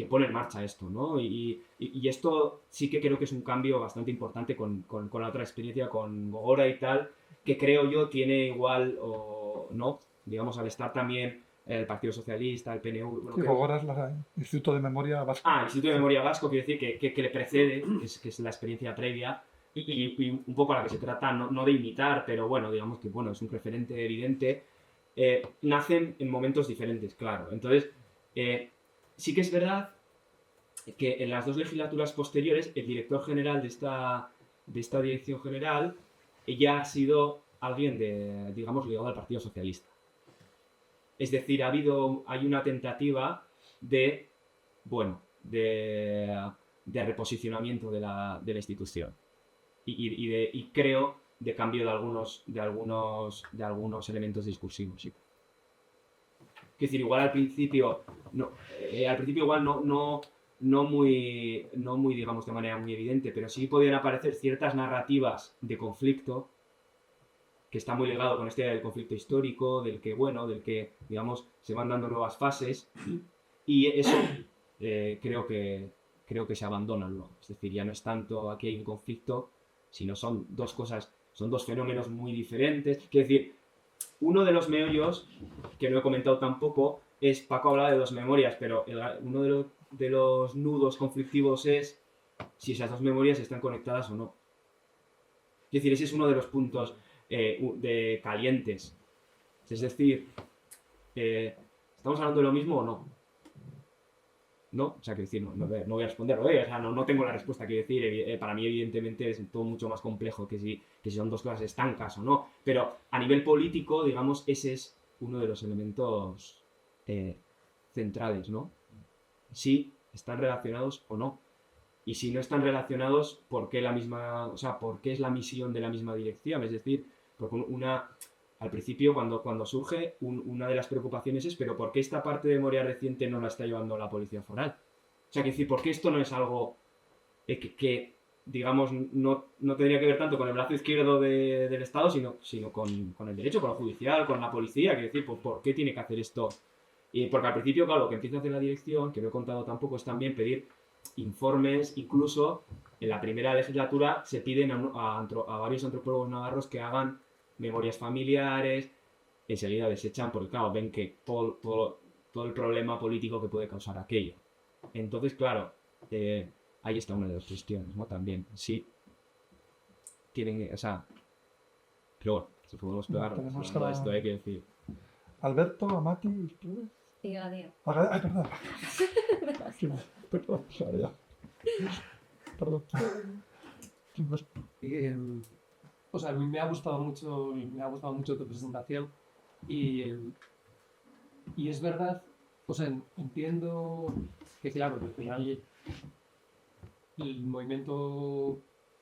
pone en marcha esto, ¿no? Y esto sí que creo que es un cambio bastante importante con la otra experiencia, con Gogora y tal, que creo yo tiene igual, o no, digamos, al estar también el Partido Socialista, el PNV... Bueno, Sí, Gogora es el Instituto de Memoria Vasco. el Instituto de Memoria Vasco, quiero decir, que le precede, que es la experiencia previa, y un poco a la que se trata, no de imitar, pero bueno, digamos que bueno, es un referente evidente, nacen en momentos diferentes, claro. Entonces, sí que es verdad que en las dos legislaturas posteriores el director general de esta dirección general ya ha sido alguien digamos, ligado al Partido Socialista. Es decir, hay una tentativa de reposicionamiento de la institución y creo de cambio de algunos elementos discursivos. Sí. Es decir, igual al principio igual no no muy, digamos, de manera muy evidente, pero sí podían aparecer ciertas narrativas de conflicto que está muy ligado con esta idea del conflicto histórico, del que, digamos, se van dando nuevas fases, y eso creo que se abandona luego. Es decir, ya no es tanto aquí hay un conflicto, sino son dos cosas, son dos fenómenos muy diferentes. Quiero decir, uno de los meollos, que no he comentado tampoco, es, Paco hablaba de dos memorias, pero uno de los nudos conflictivos es si esas dos memorias están conectadas o no. Es decir, ese es uno de los puntos de calientes. Es decir, ¿estamos hablando de lo mismo o no? No, o sea, quiero decir, no voy a responder, o sea, no tengo la respuesta, quiero decir, para mí evidentemente es todo mucho más complejo que si son dos cosas estancas o no, pero a nivel político, digamos, ese es uno de los elementos centrales, ¿no? Si están relacionados o no. Y si no están relacionados, ¿por qué por qué es la misión de la misma dirección? Es decir, porque al principio, cuando surge, una de las preocupaciones es, pero ¿por qué esta parte de memoria reciente no la está llevando la Policía Foral? O sea, que decir, ¿por qué esto no es algo que digamos, no tendría que ver tanto con el brazo izquierdo del Estado, sino con el derecho, con lo judicial, con la policía? Quiero decir, ¿por qué tiene que hacer esto? Y porque al principio, claro, lo que empieza a hacer la dirección, que no he contado tampoco, es también pedir informes. Incluso en la primera legislatura se piden a varios antropólogos navarros que hagan memorias familiares. Enseguida desechan porque, claro, ven que todo el problema político que puede causar aquello. Entonces, claro, ahí está una de las cuestiones, ¿no? También, sí, tienen, o sea, pero bueno, si podemos pegar tenemos esto, hay que decir. Alberto, Amati, ¿ustedes? Diga, diga. Ay, perdón. Sí, perdón, ahora ya. Perdón. O sea, a mí me ha gustado mucho tu presentación y es verdad, o sea, entiendo que claro, al final el movimiento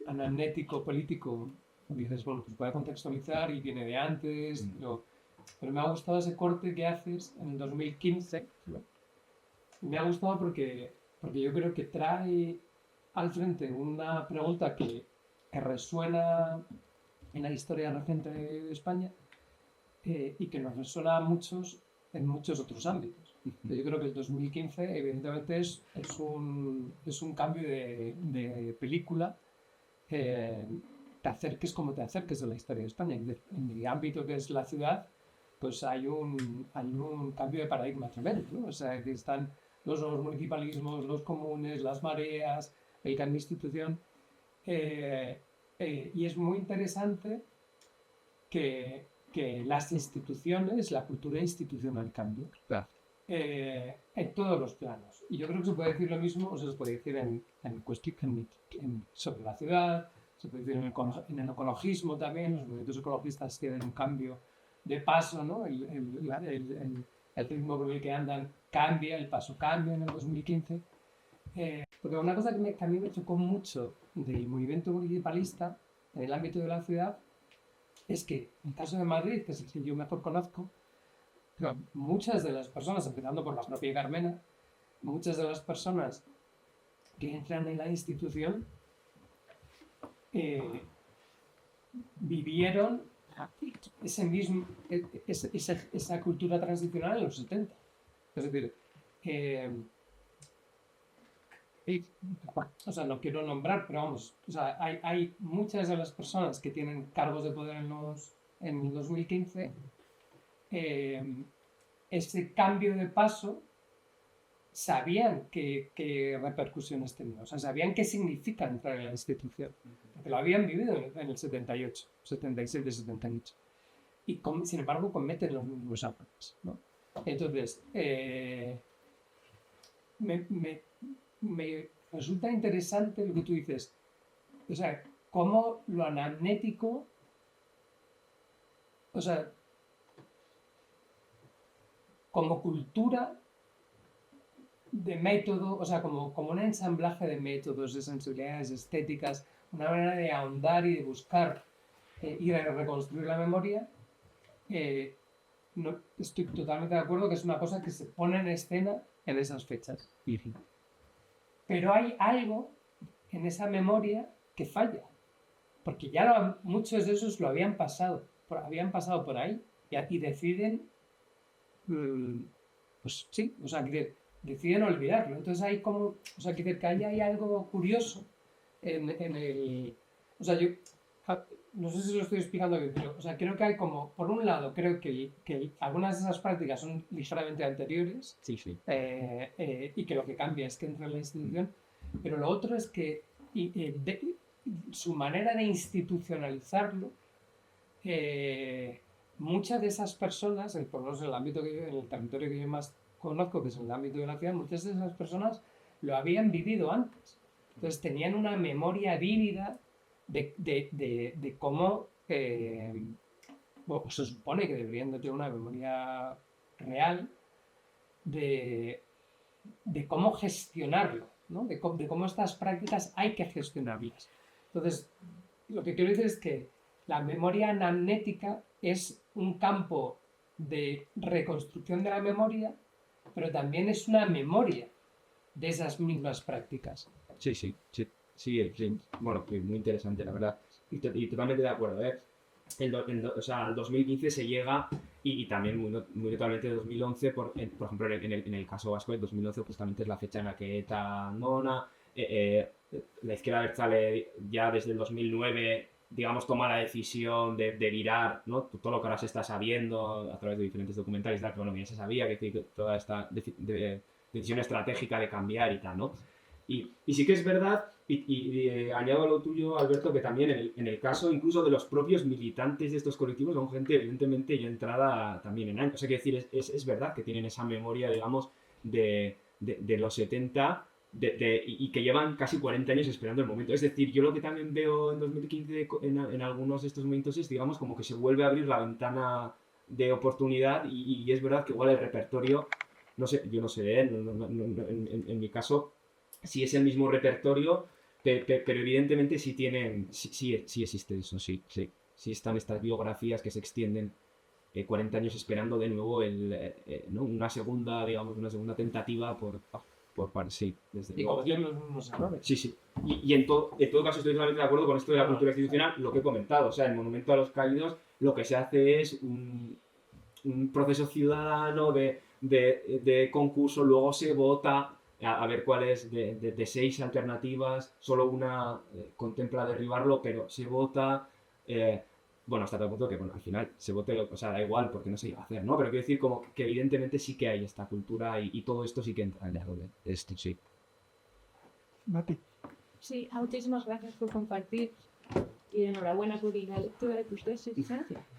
anamnético político, dices, bueno, pues puede contextualizar y viene de antes, pero me ha gustado ese corte que haces en el 2015. Me ha gustado porque yo creo que trae al frente una pregunta que resuena en la historia reciente de España y que nos resuena a muchos en muchos otros ámbitos. Yo creo que el 2015 evidentemente es un cambio de película. Te acerques como te acerques de la historia de España. En mi ámbito, que es la ciudad, pues hay un cambio de paradigma tremendo, ¿no? O sea, que están los nuevos municipalismos, los comunes, las mareas, el cambio de institución. Y es muy interesante que las instituciones, la cultura institucional cambie. Claro. En todos los planos. Y yo creo que se puede decir lo mismo, o se puede decir sobre la ciudad, se puede decir en el ecologismo también. Los movimientos ecologistas tienen un cambio de paso, ¿no? El ritmo con el que andan cambia, el paso cambia en el 2015. Porque una cosa que a mí me chocó mucho del movimiento municipalista en el ámbito de la ciudad es que, en el caso de Madrid, que es el que yo mejor conozco, muchas de las personas, empezando por la propia Carmena, muchas de las personas que entran en la institución vivieron esa cultura transicional en los 70. Es decir, o sea, no quiero nombrar, pero vamos, o sea, hay muchas de las personas que tienen cargos de poder en el 2015. Ese cambio de paso sabían qué repercusiones tenía, o sea, sabían qué significa entrar en la institución, porque lo habían vivido en el 78, 77, 78, y sin embargo cometen los mismos errores, ¿no? Entonces, me resulta interesante lo que tú dices, o sea, cómo lo anamnético, o sea, como cultura de método, o sea, como un ensamblaje de métodos, de sensibilidades estéticas, una manera de ahondar y de buscar y de reconstruir la memoria, no, estoy totalmente de acuerdo que es una cosa que se pone en escena en esas fechas. pero hay algo en esa memoria que falla, porque muchos de esos lo habían pasado por ahí y deciden, pues sí, o sea, deciden olvidarlo. Entonces hay como, o sea, que ahí hay algo curioso en el, o sea, no sé si lo estoy explicando bien, pero, o sea, creo que hay como, por un lado, creo que algunas de esas prácticas son ligeramente anteriores, Sí, sí. y que lo que cambia es que entra en la institución, pero lo otro es que su manera de institucionalizarlo, muchas de esas personas, por lo menos en el ámbito en el territorio que yo más conozco, que es el ámbito de la ciudad, muchas de esas personas lo habían vivido antes. Entonces tenían una memoria vívida de cómo, bueno, se supone que deberían de tener una memoria real de cómo gestionarlo, ¿no? de cómo estas prácticas hay que gestionarlas. Entonces, lo que quiero decir es que la memoria anamnética es un campo de reconstrucción de la memoria, pero también es una memoria de esas mismas prácticas. Sí, sí, sí, sí, sí. Bueno, muy interesante, la verdad. Y totalmente de acuerdo, ¿eh? O sea, al 2015 se llega y también muy notablemente el 2011, por ejemplo, en el caso vasco, el 2011 justamente es la fecha en la que ETA abandona. La izquierda abertzale ya desde el 2009, digamos, toma la decisión de virar, ¿no? Todo lo que ahora se está sabiendo a través de diferentes documentales, tal, que bueno, ya se sabía que toda esta decisión estratégica de cambiar y tal, ¿no? Y sí que es verdad, añado a lo tuyo, Alberto, que también en el caso incluso de los propios militantes de estos colectivos son gente evidentemente ya entrada también en años. O sea, que decir, es verdad que tienen esa memoria, digamos, de los 70 y que llevan casi 40 años esperando el momento. Es decir, yo lo que también veo en 2015 en algunos de estos momentos es, digamos, como que se vuelve a abrir la ventana de oportunidad y es verdad que igual el repertorio, no sé, yo no sé, en mi caso si es el mismo repertorio, pero evidentemente sí tienen, sí existe eso, sí, sí. Sí están estas biografías que se extienden 40 años esperando de nuevo ¿no? Una segunda, digamos, una segunda tentativa sí, desde Y luego. cometían los mismos errores. Sí, sí. Y en todo caso estoy totalmente de acuerdo con esto de la cultura institucional, lo que he comentado. O sea, el Monumento a los Caídos lo que se hace es un proceso ciudadano de concurso, luego se vota a ver cuál es de 6 alternativas, solo una contempla derribarlo, pero se vota. Bueno, hasta tal punto que bueno, al final se vote, o sea, da igual porque no se iba a hacer, ¿no? Pero quiero decir como que evidentemente sí que hay esta cultura y todo esto sí que entra en algo de esto, sí. Mati. Sí, muchísimas gracias por compartir y enhorabuena por la lectura de tus tesis.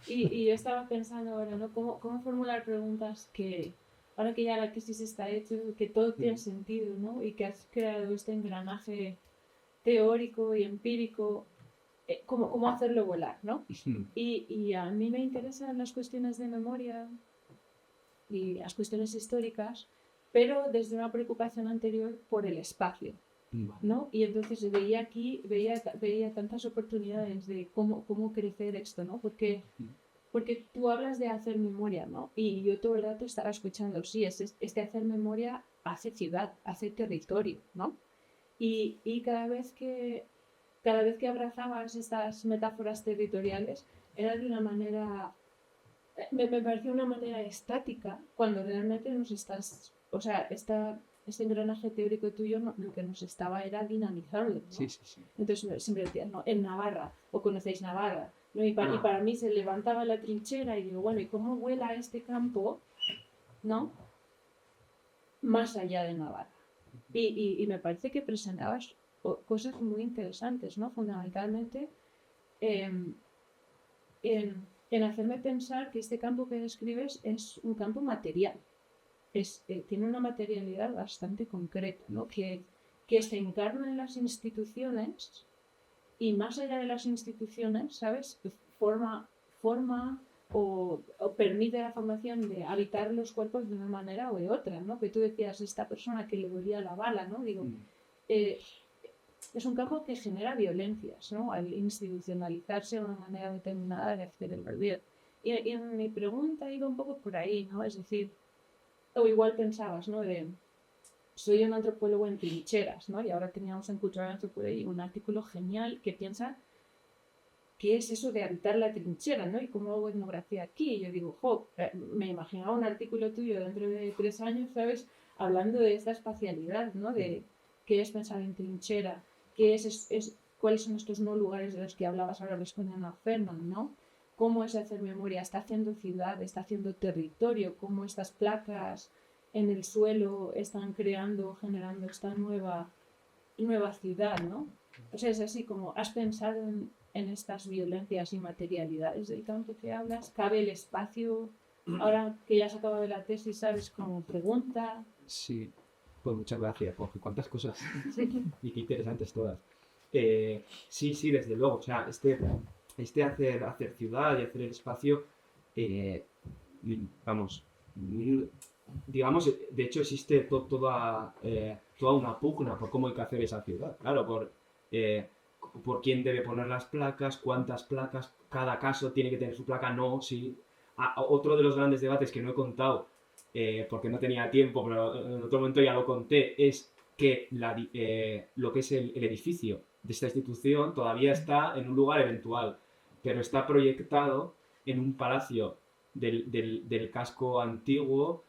Y yo estaba pensando ahora, ¿no? ¿Cómo formular preguntas que, ahora que ya la tesis está hecha, que todo tiene sentido, ¿no? Y que has creado este engranaje teórico y empírico, cómo hacerlo volar, ¿no? Y a mí me interesan las cuestiones de memoria y las cuestiones históricas, pero desde una preocupación anterior por el espacio, ¿no? Y entonces veía tantas oportunidades de cómo crecer esto, ¿no? Porque tú hablas de hacer memoria, ¿no? Y yo todo el rato estaba escuchando, sí, este hacer memoria hace ciudad, hace territorio, ¿no? Y cada vez que abrazabas estas metáforas territoriales, era de una manera, me pareció una manera estática, cuando realmente nos estás, o sea, este engranaje teórico tuyo lo que nos estaba era dinamizarlo, ¿no? Sí, sí, sí. Entonces siempre decías, no, en Navarra, o conocéis Navarra, ¿no? Y para mí se levantaba la trinchera y digo, bueno, ¿y cómo vuela este campo, ¿no? Más allá de Navarra. Y me parece que presentabas cosas muy interesantes, ¿no? Fundamentalmente en hacerme pensar que este campo que describes es un campo material. Tiene una materialidad bastante concreta, ¿no? Que se encarna en las instituciones y más allá de las instituciones, ¿sabes? Forma o permite la formación de habitar los cuerpos de una manera o de otra, ¿no? Que tú decías, esta persona que le volvía la bala, ¿no? Digo, es un campo que genera violencias, ¿no? Al institucionalizarse de una manera determinada de hacer el bien. Y mi pregunta iba un poco por ahí, ¿no? Es decir, o igual pensabas, ¿no? soy un antropólogo en trincheras, ¿no? Y ahora teníamos en Cultural Anthropology un artículo genial que piensa qué es eso de habitar la trinchera, ¿no? Y cómo hago etnografía aquí. Y yo digo, me imaginaba un artículo tuyo dentro de 3 años, ¿sabes? Hablando de esta espacialidad, ¿no? De qué es pensar en trinchera, cuáles son estos no lugares de los que hablabas ahora respondiendo a Fernand, ¿no? Cómo es hacer memoria, está haciendo ciudad, está haciendo territorio, cómo estas placas en el suelo están generando esta nueva ciudad, ¿no? O sea, es así como, ¿has pensado en estas violencias y materialidades del campo que hablas? ¿Cabe el espacio? Ahora que ya has acabado la tesis, ¿sabes? Como pregunta. Sí, pues muchas gracias, Jorge. Cuántas cosas y qué interesantes todas. Sí, desde luego. O sea, hacer ciudad y hacer el espacio, vamos, digamos, de hecho existe toda una pugna por cómo hay que hacer esa ciudad. Claro, por quién debe poner las placas, cuántas placas, cada caso tiene que tener su placa, no, sí. Otro de los grandes debates que no he contado, porque no tenía tiempo, pero en otro momento ya lo conté, es que lo que es el edificio de esta institución todavía está en un lugar eventual, pero está proyectado en un palacio del casco antiguo,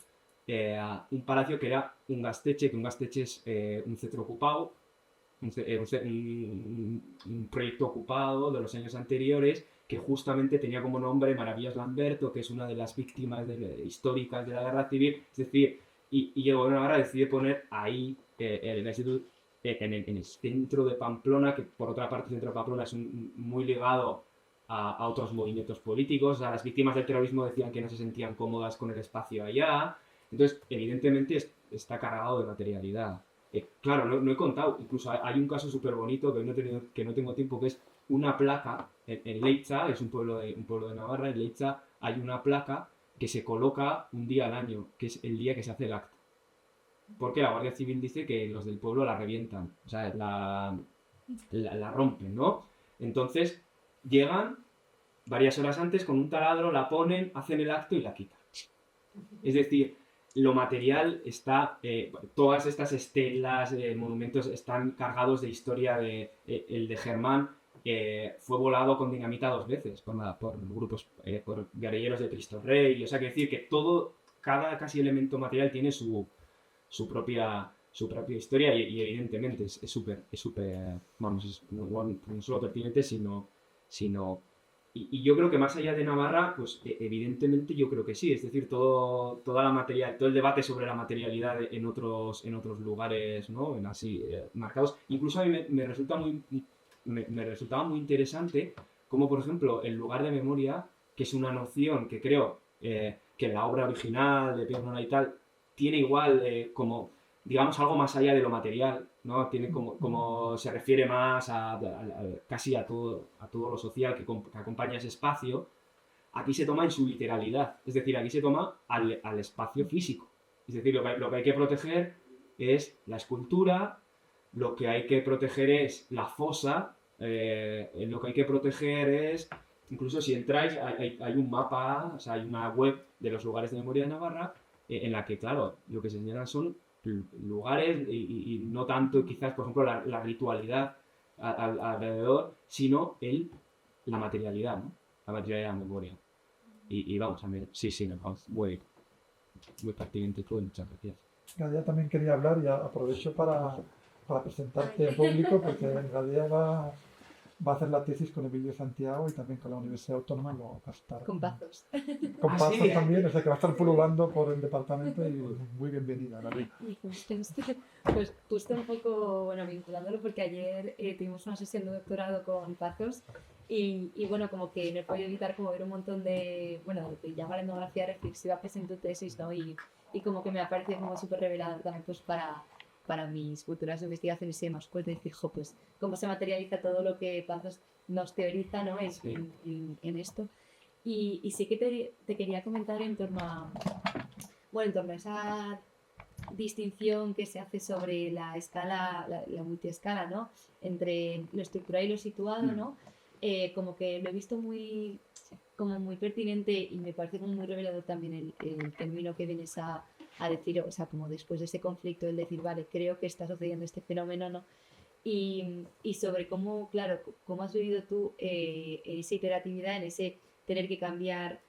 un palacio que era un gasteche, que un gasteche es un centro ocupado, un proyecto ocupado de los años anteriores, que justamente tenía como nombre Maravillas Lamberto, que es una de las víctimas históricas de la guerra civil. Es decir, y el gobierno ahora decide poner ahí el instituto en el centro de Pamplona, que por otra parte el centro de Pamplona es muy ligado a otros movimientos políticos. O sea, las víctimas del terrorismo decían que no se sentían cómodas con el espacio allá. Entonces, evidentemente está cargado de materialidad. Claro, no he contado, incluso hay un caso súper bonito que no tengo tiempo, que es una placa en Leitza, es un pueblo de Navarra. En Leitza hay una placa que se coloca un día al año, que es el día que se hace el acto. Porque la Guardia Civil dice que los del pueblo la revientan, o sea, la rompen, ¿no? Entonces llegan varias horas antes con un taladro, la ponen, hacen el acto y la quitan. Es decir, lo material está, todas estas estelas, monumentos están cargados de historia. El de Germán fue volado con dinamita 2 veces por grupos, por guerrilleros de Cristo Rey. O sea, que decir que cada casi elemento material tiene su propia historia y evidentemente es súper, vamos, no solo pertinente, sino y yo creo que más allá de Navarra, pues evidentemente yo creo que sí. Es decir, todo el debate sobre la materialidad en otros lugares, ¿no? Así marcados. Incluso a mí me resultaba muy interesante como, por ejemplo, el lugar de memoria, que es una noción que creo que en la obra original de Pierre Nora y tal tiene igual como, digamos, algo más allá de lo material, ¿no? Tiene como se refiere más casi a todo lo social que acompaña ese espacio. Aquí se toma en su literalidad, es decir, aquí se toma al espacio físico. Es decir, lo que hay que proteger es la escultura, lo que hay que proteger es la fosa, lo que hay que proteger es, incluso si entráis, hay un mapa, o sea, hay una web de los lugares de memoria de Navarra, en la que, claro, lo que se señalan son lugares y no tanto quizás, por ejemplo, la ritualidad alrededor, sino la materialidad, ¿no? La materialidad de la memoria. Y vamos a ver, sí, no, vamos, muy pertinente todo, muchas gracias. Gadia también quería hablar y aprovecho para presentarte en público, porque Gadia va a hacer la tesis con Emilio Santiago y también con la Universidad Autónoma, y luego va a estar Con Pazos. con Pazos sí. también, o sea que va a estar pululando por el departamento y muy bienvenida, Gadia. Pues justo un poco, bueno, vinculándolo, porque ayer tuvimos una sesión de doctorado con Pazos y bueno, como que no he podido evitar como ver un montón de, bueno, lo que llama la etnografía reflexiva que es en tu tesis, ¿no? Y como que me ha parecido como súper revelador también pues para mis futuras investigaciones y demás, pues decir, pues cómo se materializa todo lo que Pazos nos teoriza, ¿no? En esto. Y sí que te quería comentar en torno a esa distinción que se hace sobre la escala, la multiescala, ¿no? Entre lo estructural y lo situado, ¿no? Como que lo he visto muy pertinente y me parece como muy revelador también el término que vienes a a decir, o sea, como después de ese conflicto, el decir, vale, creo que está sucediendo este fenómeno, ¿no? Y sobre cómo, claro, cómo has vivido tú esa iteratividad, en ese tener que cambiar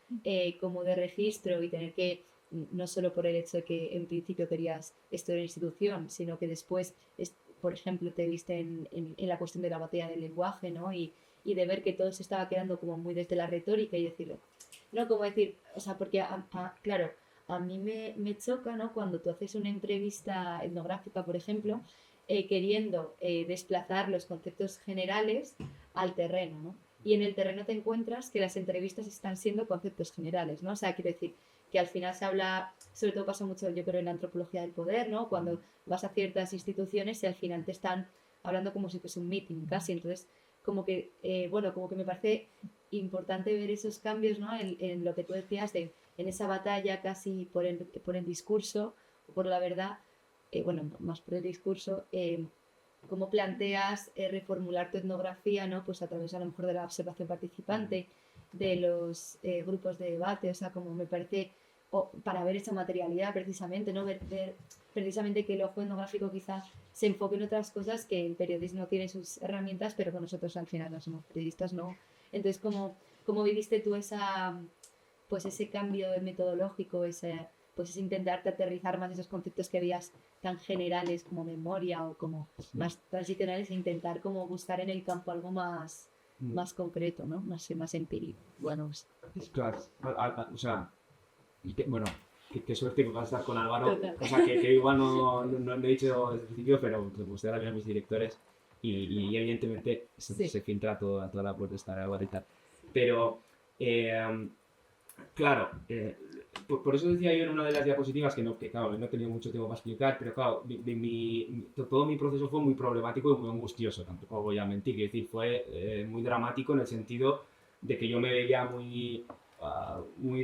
como de registro y tener que, no solo por el hecho de que en principio querías estudiar en institución, sino que después, por ejemplo, te viste en la cuestión de la batalla del lenguaje, ¿no? Y de ver que todo se estaba quedando como muy desde la retórica y decirlo, no, como decir, o sea, porque, claro, a mí me choca, ¿no? Cuando tú haces una entrevista etnográfica, por ejemplo, queriendo desplazar los conceptos generales al terreno, ¿no? Y en el terreno te encuentras que las entrevistas están siendo conceptos generales, ¿no? O sea, quiero decir que al final se habla, sobre todo pasa mucho, yo creo, en la antropología del poder, ¿no? Cuando vas a ciertas instituciones y al final te están hablando como si fuese un meeting casi, entonces como que, bueno, como que me parece importante ver esos cambios, ¿no? En lo que tú decías, en esa batalla casi por el discurso, por la verdad, bueno, más por el discurso, cómo planteas reformular tu etnografía, ¿no? Pues a través a lo mejor de la observación participante, de los grupos de debate, o sea, como me parece, para ver esa materialidad precisamente, ¿no? Ver precisamente que el ojo etnográfico quizás se enfoque en otras cosas que el periodismo tiene sus herramientas, pero que nosotros al final no somos periodistas, ¿no? Entonces, ¿cómo viviste tú pues ese cambio metodológico, pues es intentarte aterrizar más esos conceptos que veías tan generales como memoria o como más transicionales e intentar como buscar en el campo algo más concreto, ¿no? Más empírico. Bueno, Claro, o sea, bueno, qué suerte que vas a estar con Álvaro, Total. o sea, que igual no he dicho desde el principio, pero me gustaría ver a mis directores y evidentemente Sí. se filtra toda la protesta de Álvaro y tal. Pero, claro, por eso decía yo en una de las diapositivas que claro, no he tenido mucho tiempo para explicar, pero claro, todo mi proceso fue muy problemático y muy angustioso, tampoco voy a mentir, quiero decir, fue muy dramático en el sentido de que yo me veía muy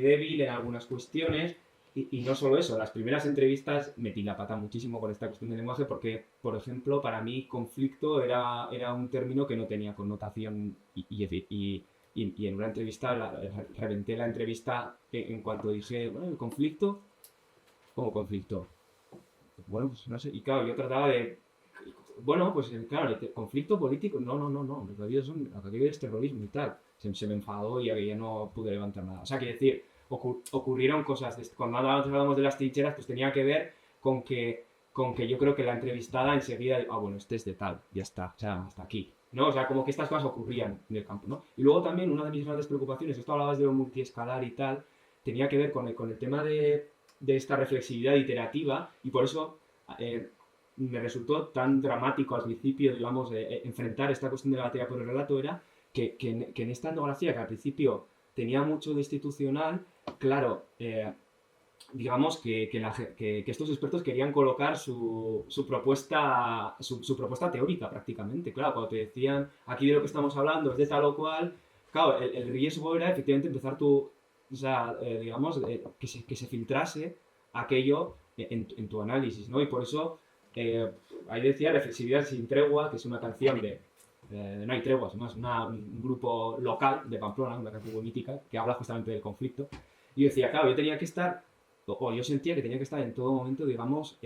débil en algunas cuestiones y no solo eso, las primeras entrevistas metí la pata muchísimo con esta cuestión del lenguaje porque, por ejemplo, para mí conflicto era un término que no tenía connotación y en una entrevista, reventé la entrevista en cuanto dije, bueno, el conflicto, ¿cómo conflicto? Bueno, pues no sé, y claro, yo trataba de, bueno, pues claro, el conflicto político, no, lo que había es terrorismo y tal. Se me enfadó y ya no pude levantar nada. O sea, quiero decir, ocurrieron cosas, cuando hablábamos de las trincheras, pues tenía que ver con que yo creo que la entrevistada enseguida, bueno, este es de tal, ya está, o sea, hasta aquí. ¿No? O sea, como que estas cosas ocurrían en el campo, ¿no? Y luego también una de mis grandes preocupaciones, esto hablabas de lo multiescalar y tal, tenía que ver con el tema de esta reflexividad iterativa y por eso me resultó tan dramático al principio, digamos, enfrentar esta cuestión de la batalla por el relato era que en esta etnografía que al principio tenía mucho de institucional, claro, digamos que estos expertos querían colocar su propuesta teórica prácticamente. Claro, cuando te decían aquí de lo que estamos hablando es de tal o cual, claro, el riesgo era efectivamente empezar o sea, digamos, que se filtrase aquello en tu análisis, ¿no? Y por eso, ahí decía Reflexividad sin tregua, que es una canción de No hay treguas, más un grupo local de Pamplona, una canción muy mítica, que habla justamente del conflicto. Y yo decía, claro, yo tenía que estar o yo sentía que tenía que estar en todo momento, digamos,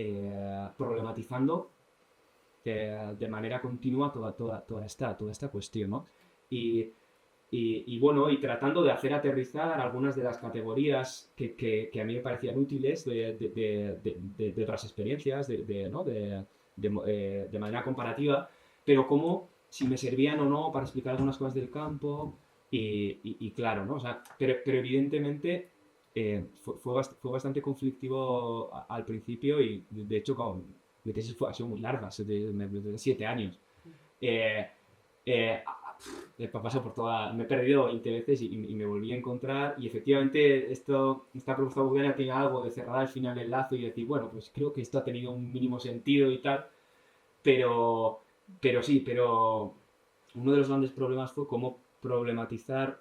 problematizando de manera continua toda esta cuestión, ¿no? Y bueno, y tratando de hacer aterrizar algunas de las categorías que a mí me parecían útiles de otras experiencias, ¿no? de manera comparativa, pero como si me servían o no para explicar algunas cosas del campo, y claro, ¿no? O sea, pero evidentemente fue bastante conflictivo al principio y de hecho mi tesis ha sido muy larga, de 7 años. He pasado por me he perdido 20 veces y me volví a encontrar y efectivamente esta propuesta booleana tiene algo de cerrar al final el lazo y decir, bueno, pues creo que esto ha tenido un mínimo sentido y tal, pero uno de los grandes problemas fue cómo problematizar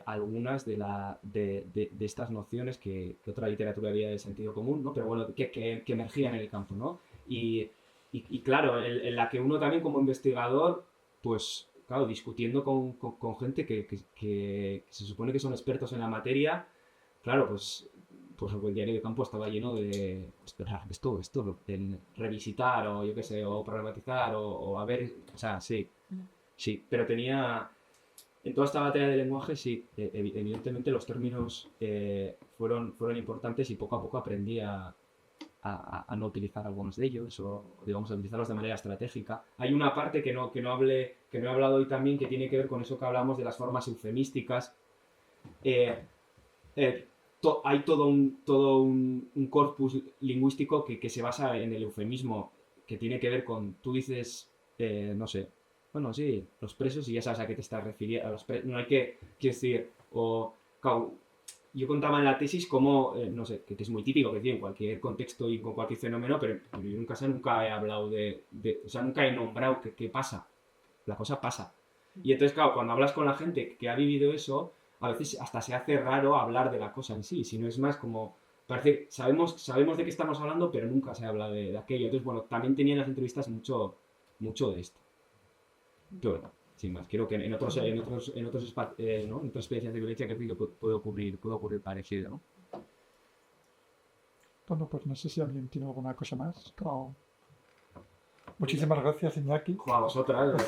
algunas de estas nociones que otra literatura había de sentido común, ¿no? Pero bueno, que emergían en el campo, ¿no? Y claro, en la que uno también como investigador, pues claro, discutiendo con gente que se supone que son expertos en la materia, claro, pues pues el diario de campo estaba lleno de esto, de revisitar o yo qué sé, o problematizar o a ver, o sea, sí, pero tenía, en toda esta batalla de lenguaje, sí, evidentemente los términos fueron importantes y poco a poco aprendí a no utilizar algunos de ellos o digamos a utilizarlos de manera estratégica. Hay una parte que no he hablado hoy también que tiene que ver con eso que hablamos de las formas eufemísticas. Hay todo un corpus lingüístico que se basa en el eufemismo, que tiene que ver con, tú dices, no sé, bueno, sí, los presos y ya sabes a qué te estás refiriendo, a los no hay que, quiero decir, o, claro, yo contaba en la tesis como, no sé, que es muy típico, que en cualquier contexto y con cualquier fenómeno, pero yo en casa nunca he hablado o sea, nunca he nombrado qué pasa, la cosa pasa. Y entonces, claro, cuando hablas con la gente que ha vivido eso, a veces hasta se hace raro hablar de la cosa en sí, si no es más como, parece, sabemos de qué estamos hablando, pero nunca se habla de aquello. Entonces, bueno, también tenía en las entrevistas mucho de esto. Pero bueno, sin más, creo que en otras experiencias de violencia creo que puede ocurrir parecido, ¿no? Bueno, pues no sé si alguien tiene alguna cosa más. O... Muchísimas gracias, Iñaki. A vosotras.